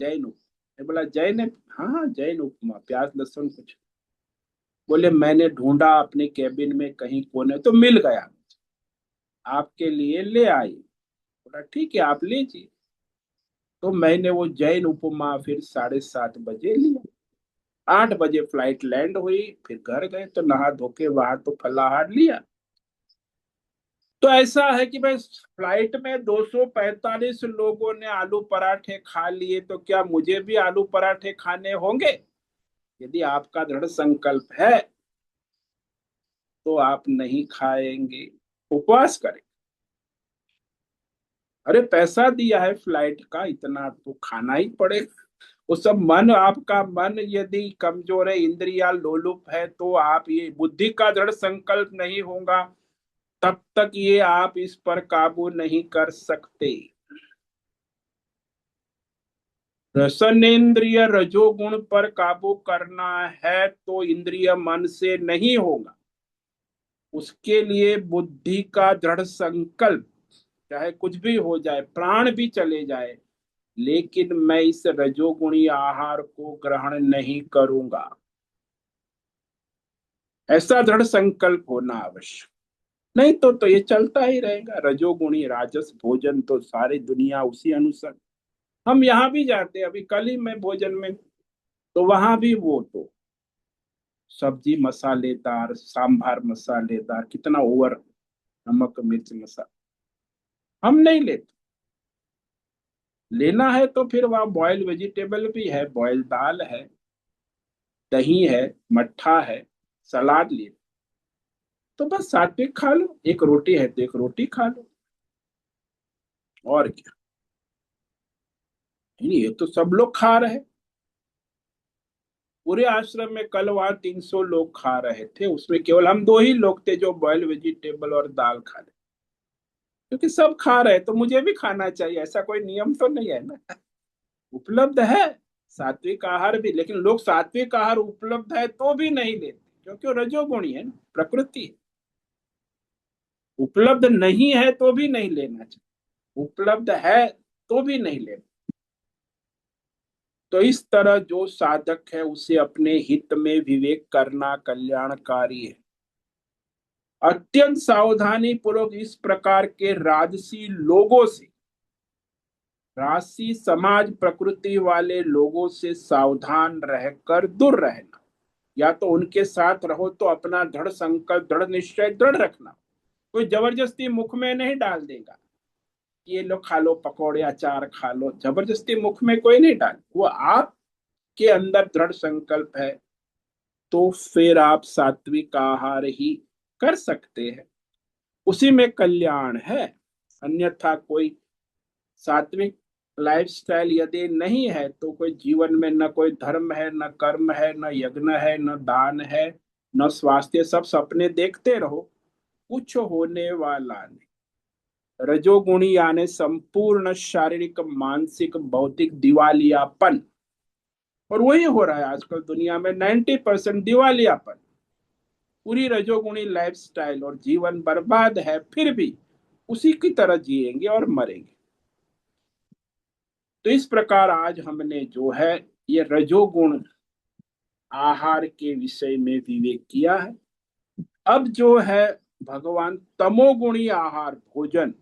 जैन उपमा। मैं बोला जैन है? हाँ हाँ जैन उपमा, प्याज लहसुन कुछ। बोले मैंने ढूंढा अपने केबिन में कहीं कोने तो मिल गया, आपके लिए ले आई। बोला ठीक है आप लीजिए। तो मैंने वो जैन उपमा फिर 7:30 बजे लिया। 8 बजे फ्लाइट लैंड हुई, फिर घर गए तो नहा धो के वहां तो फलाहार लिया। तो ऐसा है कि भाई फ्लाइट में 245 लोगों ने आलू पराठे खा लिए, तो क्या मुझे भी आलू पराठे खाने होंगे? यदि आपका दृढ़ संकल्प है तो आप नहीं खाएंगे, उपवास करें। अरे पैसा दिया है फ्लाइट का, इतना तो खाना ही पड़ेगा। वो सब मन, आपका मन यदि कमजोर है, इंद्रिया लोलुप है, तो आप ये बुद्धि का दृढ़ संकल्प नहीं होगा तब तक ये आप इस पर काबू नहीं कर सकते। रसनेन्द्रिय रजोगुण पर काबू करना है तो इंद्रिय मन से नहीं होगा। उसके लिए बुद्धि का दृढ़ संकल्प, चाहे कुछ भी हो जाए, प्राण भी चले जाए, लेकिन मैं इस रजोगुणी आहार को ग्रहण नहीं करूंगा, ऐसा दृढ़ संकल्प होना आवश्यक। नहीं तो ये चलता ही रहेगा, रजोगुणी राजस भोजन तो सारी दुनिया उसी अनुसार। हम यहाँ भी जाते, अभी कल ही मैं भोजन में, तो वहां भी वो तो सब्जी मसालेदार, सांभार मसालेदार, कितना ओवर, नमक मिर्च मसाला, हम नहीं लेते। लेना है तो फिर वहाँ बॉयल वेजिटेबल भी है, बॉयल दाल है, दही है, मट्ठा है, सलाद ले, तो बस सात्विक खा लो, एक रोटी है तो एक रोटी खा लो, और क्या। नहीं, ये तो सब लोग खा रहे, पूरे आश्रम में कल वहां 300 लोग खा रहे थे, उसमें केवल हम दो ही लोग थे जो बॉयल वेजिटेबल और दाल खा रहे, क्योंकि सब खा रहे तो मुझे भी खाना चाहिए, ऐसा कोई नियम तो नहीं है ना। उपलब्ध है सात्विक आहार भी, लेकिन लोग सात्विक आहार उपलब्ध है तो भी नहीं लेते, क्योंकि वो रजोगुणी है ना, प्रकृति है। उपलब्ध नहीं है तो भी नहीं लेना चाहिए, उपलब्ध है तो भी नहीं लेना। तो इस तरह जो साधक है उसे अपने हित में विवेक करना कल्याणकारी है। अत्यंत सावधानी पूर्वक इस प्रकार के राजसी लोगों से, राशि समाज प्रकृति वाले लोगों से सावधान रहकर दूर रहना। या तो उनके साथ रहो तो अपना दृढ़ संकल्प, दृढ़ निश्चय दृढ़ रखना, कोई जबरदस्ती मुख में नहीं डाल देगा, ये लो खा लो पकौड़े अचार खा लो, जबरदस्ती मुख में कोई नहीं डाल, वो आपके अंदर दृढ़ संकल्प है तो फिर आप सात्विक आहार ही कर सकते हैं, उसी में कल्याण है। अन्यथा कोई सात्विक लाइफस्टाइल यदि नहीं है तो कोई जीवन में न कोई धर्म है, न कर्म है, न यज्ञ है, न दान है, न स्वास्थ्य, सब सपने देखते रहो, कुछ होने वाला नहीं। रजोगुणी यानी संपूर्ण शारीरिक मानसिक भौतिक दिवालियापन, और वही हो रहा है आजकल दुनिया में, 90% दिवालियापन, पूरी रजोगुणी लाइफस्टाइल, और जीवन बर्बाद है, फिर भी उसी की तरह जिएंगे और मरेंगे। तो इस प्रकार आज हमने जो है ये रजोगुण आहार के विषय में विवेक किया है। अब जो है भगवान तमोगुणी आहार भोजन,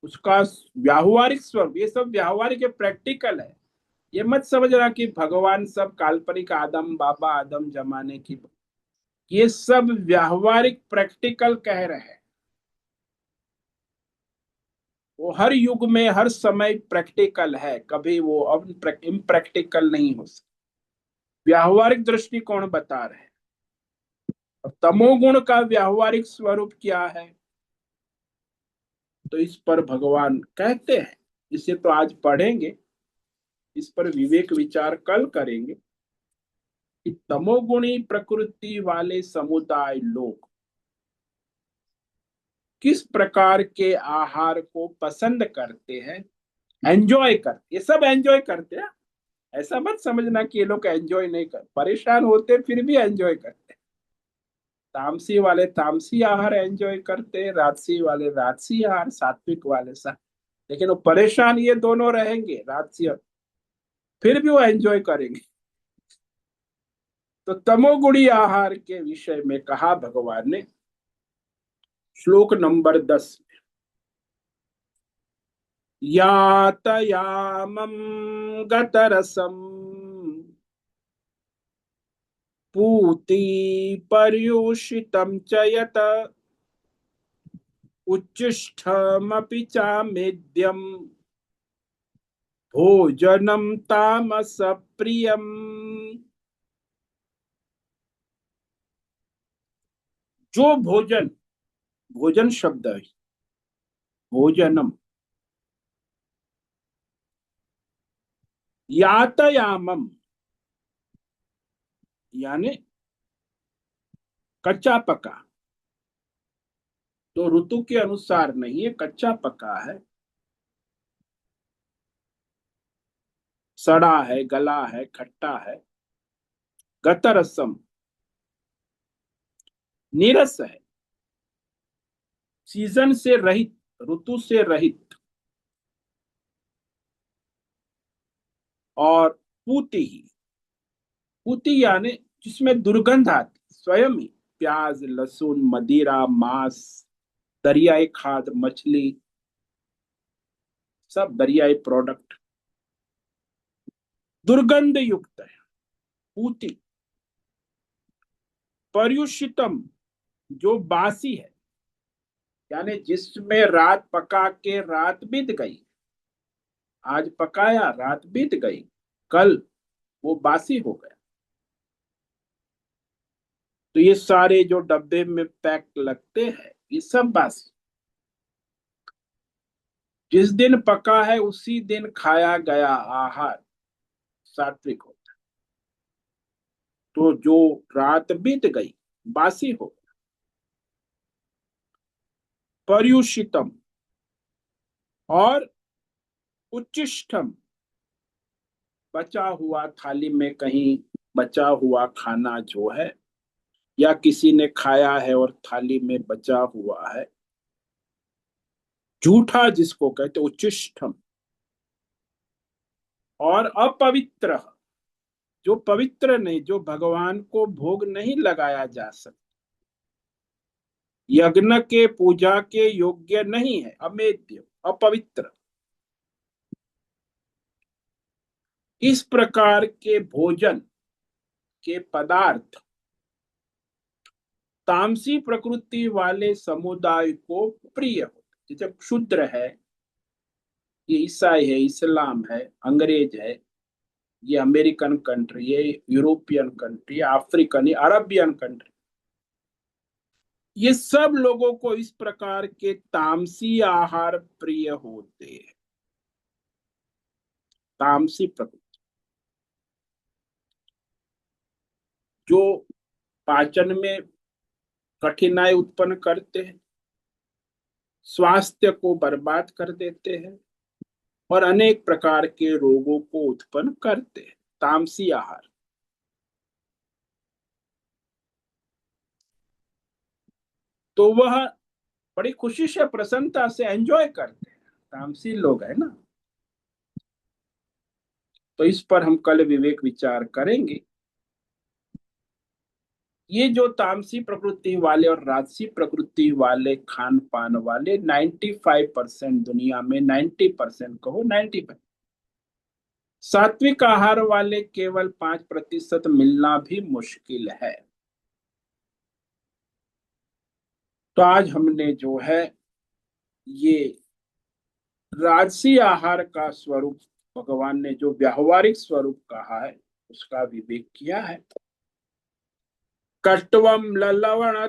उसका व्यावहारिक स्वरूप, ये सब व्यावहारिक प्रैक्टिकल है। ये मत समझना कि भगवान सब काल्पनिक आदम बाबा आदम जमाने की, ये सब व्यावहारिक प्रैक्टिकल कह रहे हैं। वो हर युग में हर समय प्रैक्टिकल है, कभी वो अब इम्प्रैक्टिकल नहीं हो सकता, व्यावहारिक दृष्टिकोण बता रहे हैं। अब तमोगुण का व्यावहारिक स्वरूप क्या है, तो इस पर भगवान कहते हैं, इसे तो आज पढ़ेंगे, इस पर विवेक विचार कल करेंगे कि तमोगुणी प्रकृति वाले समुदाय लोग किस प्रकार के आहार को पसंद करते हैं, एंजॉय करते, ये सब एंजॉय करते हैं। ऐसा मत समझना कि ये लोग एंजॉय नहीं कर, परेशान होते फिर भी एंजॉय करते। तामसी वाले तामसी आहार एंजॉय करते, राजसी वाले राजसी आहार, सात्विक वाले सा, लेकिन वो परेशान ये दोनों रहेंगे, राजसी, फिर भी वो एंजॉय करेंगे। तो तमोगुणी आहार के विषय में कहा भगवान ने श्लोक नंबर 10, यातयामं गतरसम पूति पर्युषितं च यत उच्छिष्टमपि चामेद्यं भोजनं तामस प्रियम। जो भोजन, भोजन शब्द है, भोजनम, यातयामम यानी कच्चा पका, तो ऋतु के अनुसार नहीं है, कच्चा पका है, सड़ा है, गला है, खट्टा है। गतरसम नीरस है, सीजन से रहित, ऋतु से रहित। और पूती ही, पूती यानी जिसमें दुर्गंध आती स्वयं ही, प्याज, लहसुन, मदिरा, मांस, दरियाई खाद्य, मछली, सब दरियाई प्रोडक्ट दुर्गंध युक्त है, पूती। पर्युषितम जो बासी है, यानी जिसमें रात पका के रात बीत गई, आज पकाया रात बीत गई, कल वो बासी हो गया। तो ये सारे जो डब्बे में पैक लगते हैं ये सब बासी, जिस दिन पका है उसी दिन खाया गया आहार सात्विक होता है। तो जो रात बीत गई बासी हो गया। पर्युषितम और उच्चिष्टम, बचा हुआ थाली में कहीं बचा हुआ खाना जो है, या किसी ने खाया है और थाली में बचा हुआ है, जूठा जिसको कहते उच्चिष्टम। और अपवित्र, जो पवित्र नहीं, जो भगवान को भोग नहीं लगाया जा सकता, यज्ञ के पूजा के योग्य नहीं है, अमेध्य, अपवित्र। इस प्रकार के भोजन के पदार्थ तामसी प्रकृति वाले समुदाय को प्रिय होते। जैसे क्षुद्र है, ये ईसाई है, इस्लाम है, अंग्रेज है, ये अमेरिकन कंट्री है, European country, African, Arabian country, ये सब लोगों को इस प्रकार के तामसी आहार प्रिय होते हैं। तामसी प्रकृति जो पाचन में कठिनाई उत्पन्न करते हैं, स्वास्थ्य को बर्बाद कर देते हैं, और अनेक प्रकार के रोगों को उत्पन्न करते हैं, तामसी आहार। तो वह बड़ी खुशी से, प्रसन्नता से एंजॉय करते हैं, तामसी लोग है ना। तो इस पर हम कल विवेक विचार करेंगे। ये जो तामसी प्रकृति वाले और राजसी प्रकृति वाले खान पान वाले 95% दुनिया में, 90% कहो, 95, सात्विक आहार वाले केवल 5% मिलना भी मुश्किल है। तो आज हमने जो है ये राजसी आहार का स्वरूप, भगवान ने जो व्यावहारिक स्वरूप कहा है उसका विवेक किया है। कट्वम ललवण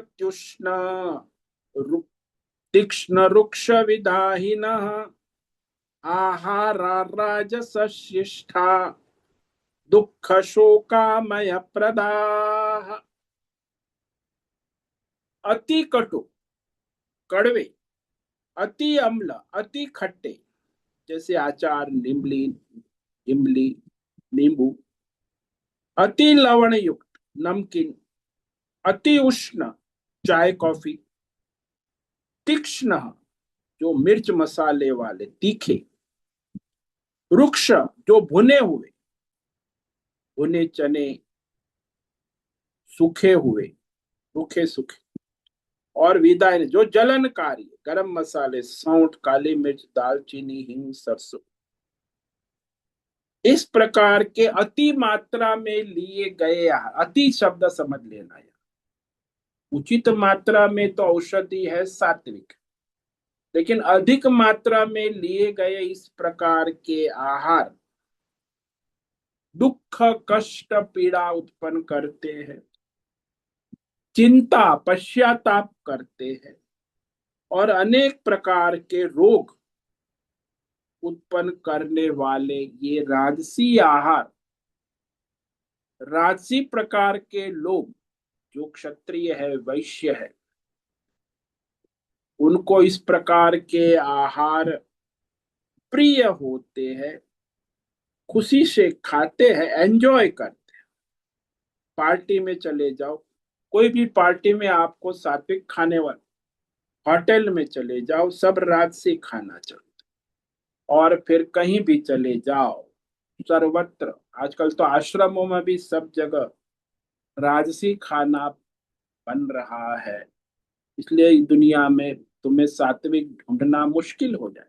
तीक्ष्ण रुक्ष विधाहिन आहारा राजसशिष्ठा दुख शोकामय प्रदा। अति कटु, कड़वे, अति अम्ल, अति खट्टे, जैसे आचार, निम्बली, इमली, नींबू। अति लवण युक्त, नमकीन। अति उष्ण, चाय, कॉफी। तीक्ष्ण, जो मिर्च मसाले वाले, तीखे। रुक्ष, जो भुने हुए, भुने चने, सूखे हुए, रूखे सूखे। और विदाई, जो जलनकारी, गरम मसाले, सौंठ, काली मिर्च, दालचीनी, हिंग, सरसों। इस प्रकार के अति मात्रा में लिए गए, अति शब्द समझ लेना है। उचित मात्रा में तो औषधि है सात्विक, लेकिन अधिक मात्रा में लिए गए इस प्रकार के आहार दुख, कष्ट, पीड़ा उत्पन्न करते हैं, चिंता, पश्चाताप करते हैं, और अनेक प्रकार के रोग उत्पन्न करने वाले ये राजसी आहार, राजसी प्रकार के लोग जो क्षत्रिय है, वैश्य है, उनको इस प्रकार के आहार प्रिय होते हैं, खुशी से खाते हैं, एंजॉय करते हैं। पार्टी में चले जाओ, कोई भी पार्टी में आपको सात्विक खाने वाले, होटल में चले जाओ, सब राजसी खाना चलता। और फिर कहीं भी चले जाओ, सर्वत्र, आजकल तो आश्रमों में भी सब जगह राजसी खाना बन रहा है। इसलिए दुनिया में तुम्हें सात्विक ढूंढना मुश्किल हो जाए।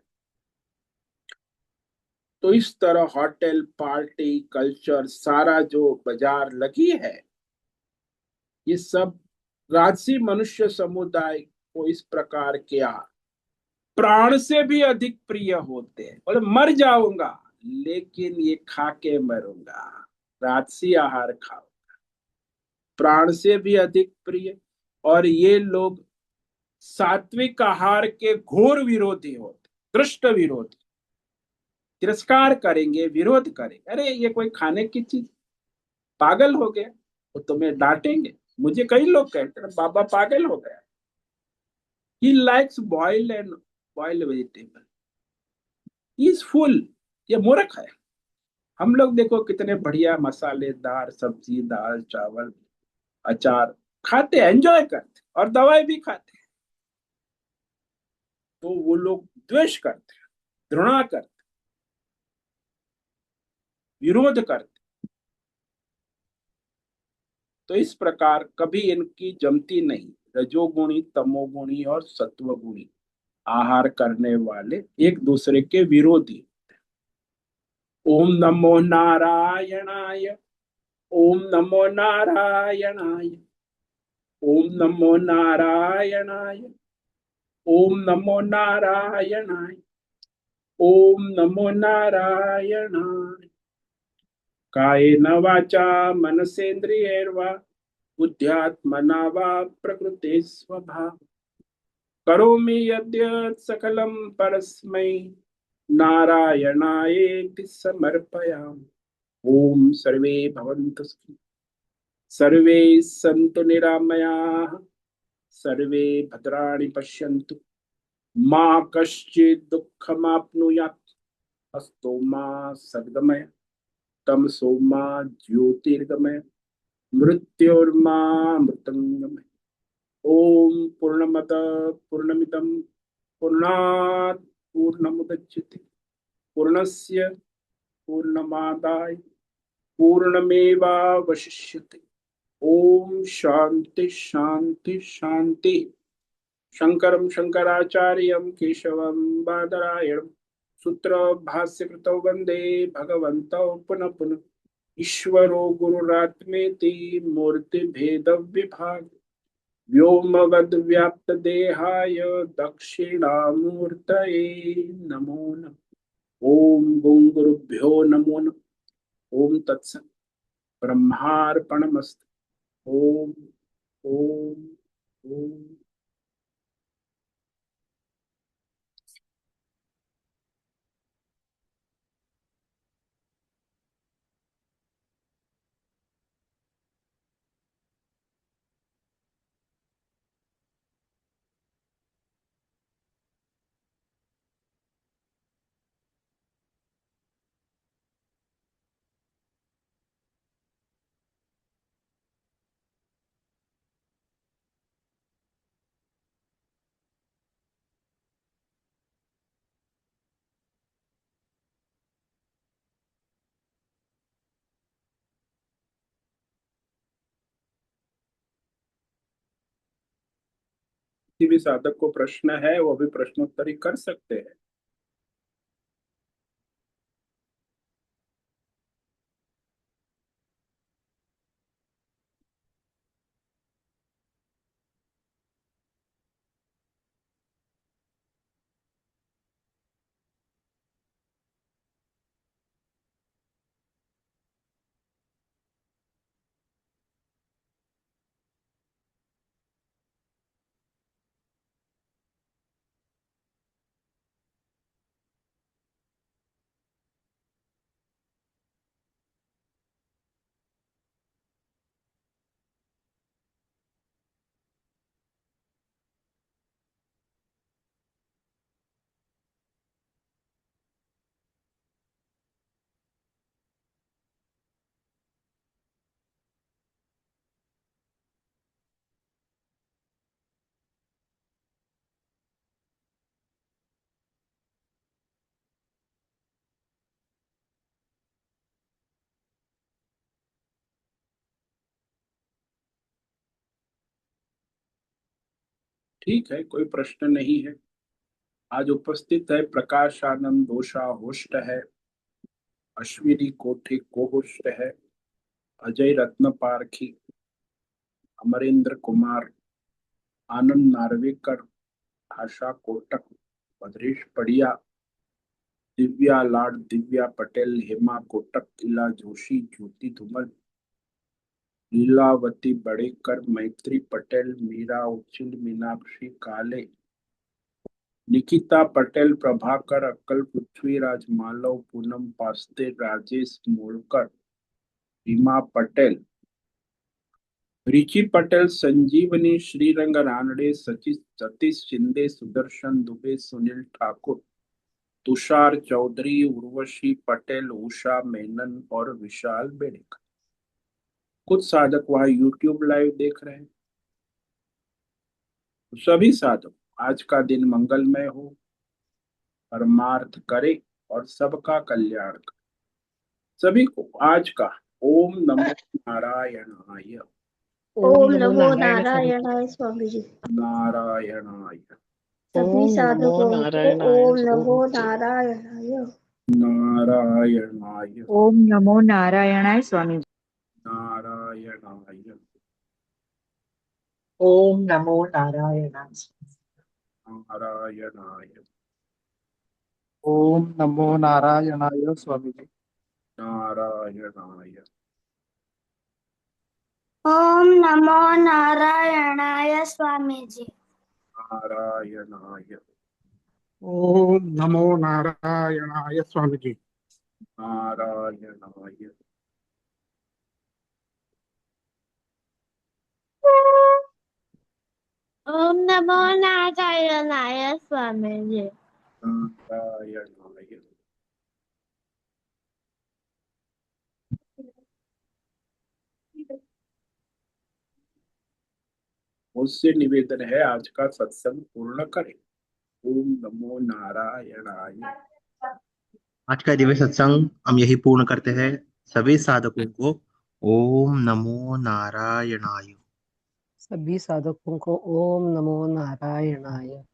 तो इस तरह होटल, पार्टी कल्चर, सारा जो बाजार लगी है, ये सब राजसी मनुष्य समुदाय को इस प्रकार के प्राण से भी अधिक प्रिय होते हैं। बोले मर जाऊंगा लेकिन ये खा के मरूंगा, राजसी आहार खाओ, प्राण से भी अधिक प्रिय। और ये लोग सात्विक आहार के घोर विरोधी होते, दृष्ट विरोधी, तिरस्कार करेंगे, विरोध करेंगे। अरे ये कोई खाने की चीज, पागल हो गया, वो तुम्हें डांटेंगे। मुझे कई लोग कहते हैं बाबा पागल हो गया, he likes boiled and boiled vegetable, he is full, ये मूर्ख है। हम लोग देखो कितने बढ़िया मसालेदार सब्जी, दाल, चावल, अचार खाते, एंजॉय करते और दवाई भी खाते। तो वो लोग द्वेष करते, घृणा करते, विरोध करते। तो इस प्रकार कभी इनकी जमती नहीं। रजोगुणी, तमोगुणी और सत्वगुणी आहार करने वाले एक दूसरे के विरोधी। ओम नमो नारायणाय, ओम नमो नारायणाय, ओम नमो नारायणाय, ओम नमो नारायणाय, ओम नमो नारायणाय। कायेन वाचा मनसेन्द्रियैर्वा बुद्ध्यात्मना वा प्रकृते स्वभाव करोमि यद्यत् सकलं परस्मै नारायणायेति समर्पयामि। ओम सर्वे भवन्तु सुखिनः, सर्वे सन्तु निरामयाः, सर्वे भद्राणि पश्यन्तु, मा कश्चित् दुःखमाप्नुयात्। अस्तु मा सद्गमय, तमसो मा ज्योतिर्गमय, मृत्योर्मा मृतंगमय। ओम पूर्णमद पूर्णमिदं पूर्णात् पूर्णमुदच्यते, पूर्णस्य पूर्णमादाय पूर्णमेवावशिष्यते। ओम शांति शांति शांति। शंकरं शंकराचार्यं केशवं बादरायणं सूत्र भाष्य कृतौ वंदे भगवन्तौ पुनः पुनः। ईश्वरो गुरुरात्मेति मूर्ति भेद विभाग व्योमवद्व्याप्त देहाय दक्षिणामूर्तये नमो नमः। ओम गुं गुरुभ्यो नमो नमः। ओम तत्सत्। ब्रह्मार्पणमस्तु। ओम ओम ओम। किसी भी साधक को प्रश्न है वो भी प्रश्नोत्तरी कर सकते हैं। ठीक है, कोई प्रश्न नहीं है। आज उपस्थित है प्रकाश आनंद दोषा होस्ट है, अश्विनी कोठी को होस्ट है, अजय रत्न पारखी, अमरेंद्र कुमार, आनंद नार्वेकर, आशा कोटक, भद्रेश पड़िया, दिव्या लाड, दिव्या पटेल, हेमा कोटक, इला जोशी, ज्योति धूमल, लीलावती बड़ेकर, मैत्री पटेल, मीरा उचिल, मीनाक्षी काले, निकिता पटेल, प्रभाकर अक्कल, पृथ्वीराज मालव, पूनम पास्ते, राजेश मोलकर, रीमा पटेल, रिची पटेल, संजीवनी, श्रीरंग रानडे, सतीश शिंदे, सुदर्शन दुबे, सुनील ठाकुर, तुषार चौधरी, उर्वशी पटेल, उषा मेनन और विशाल बेड़ेकर। कुछ साधक वहां यूट्यूब लाइव देख रहे हैं। तो सभी साधक, आज का दिन मंगलमय हो, परमार्थ करे और सबका कल्याण करे। सभी को आज का ओम नमो नारायणाय। ओम ओम नमो नमो नारायण स्वामी जी। नारायणाय स्वामी जी। नारायणाय सभी ओम नमो साधकों को नारायणाय ओम नमो स्वामी जी। नारायणाय। नारायणाय ओम नमो नारायणाय स्वामी जी। नारायणाय ओम नमो नारायणाय। नारायणाय ओम नमो नारायणाय स्वामी जी। नारायणाय ओम नमो नारायणाय स्वामी जी। नारायणाय ओम नमो नारायणाय स्वामी जी। नारायणाय ओम नमो नारायणाय स्वामी जी। नारायणाय। मुझसे निवेदन है, आज का सत्संग पूर्ण करें। ओम नमो नारायणाय। आज का दिव्य सत्संग हम यही पूर्ण करते हैं। सभी साधकों को ओम नमो नारायणाय। सभी साधकों को ओम नमो नारायणाय।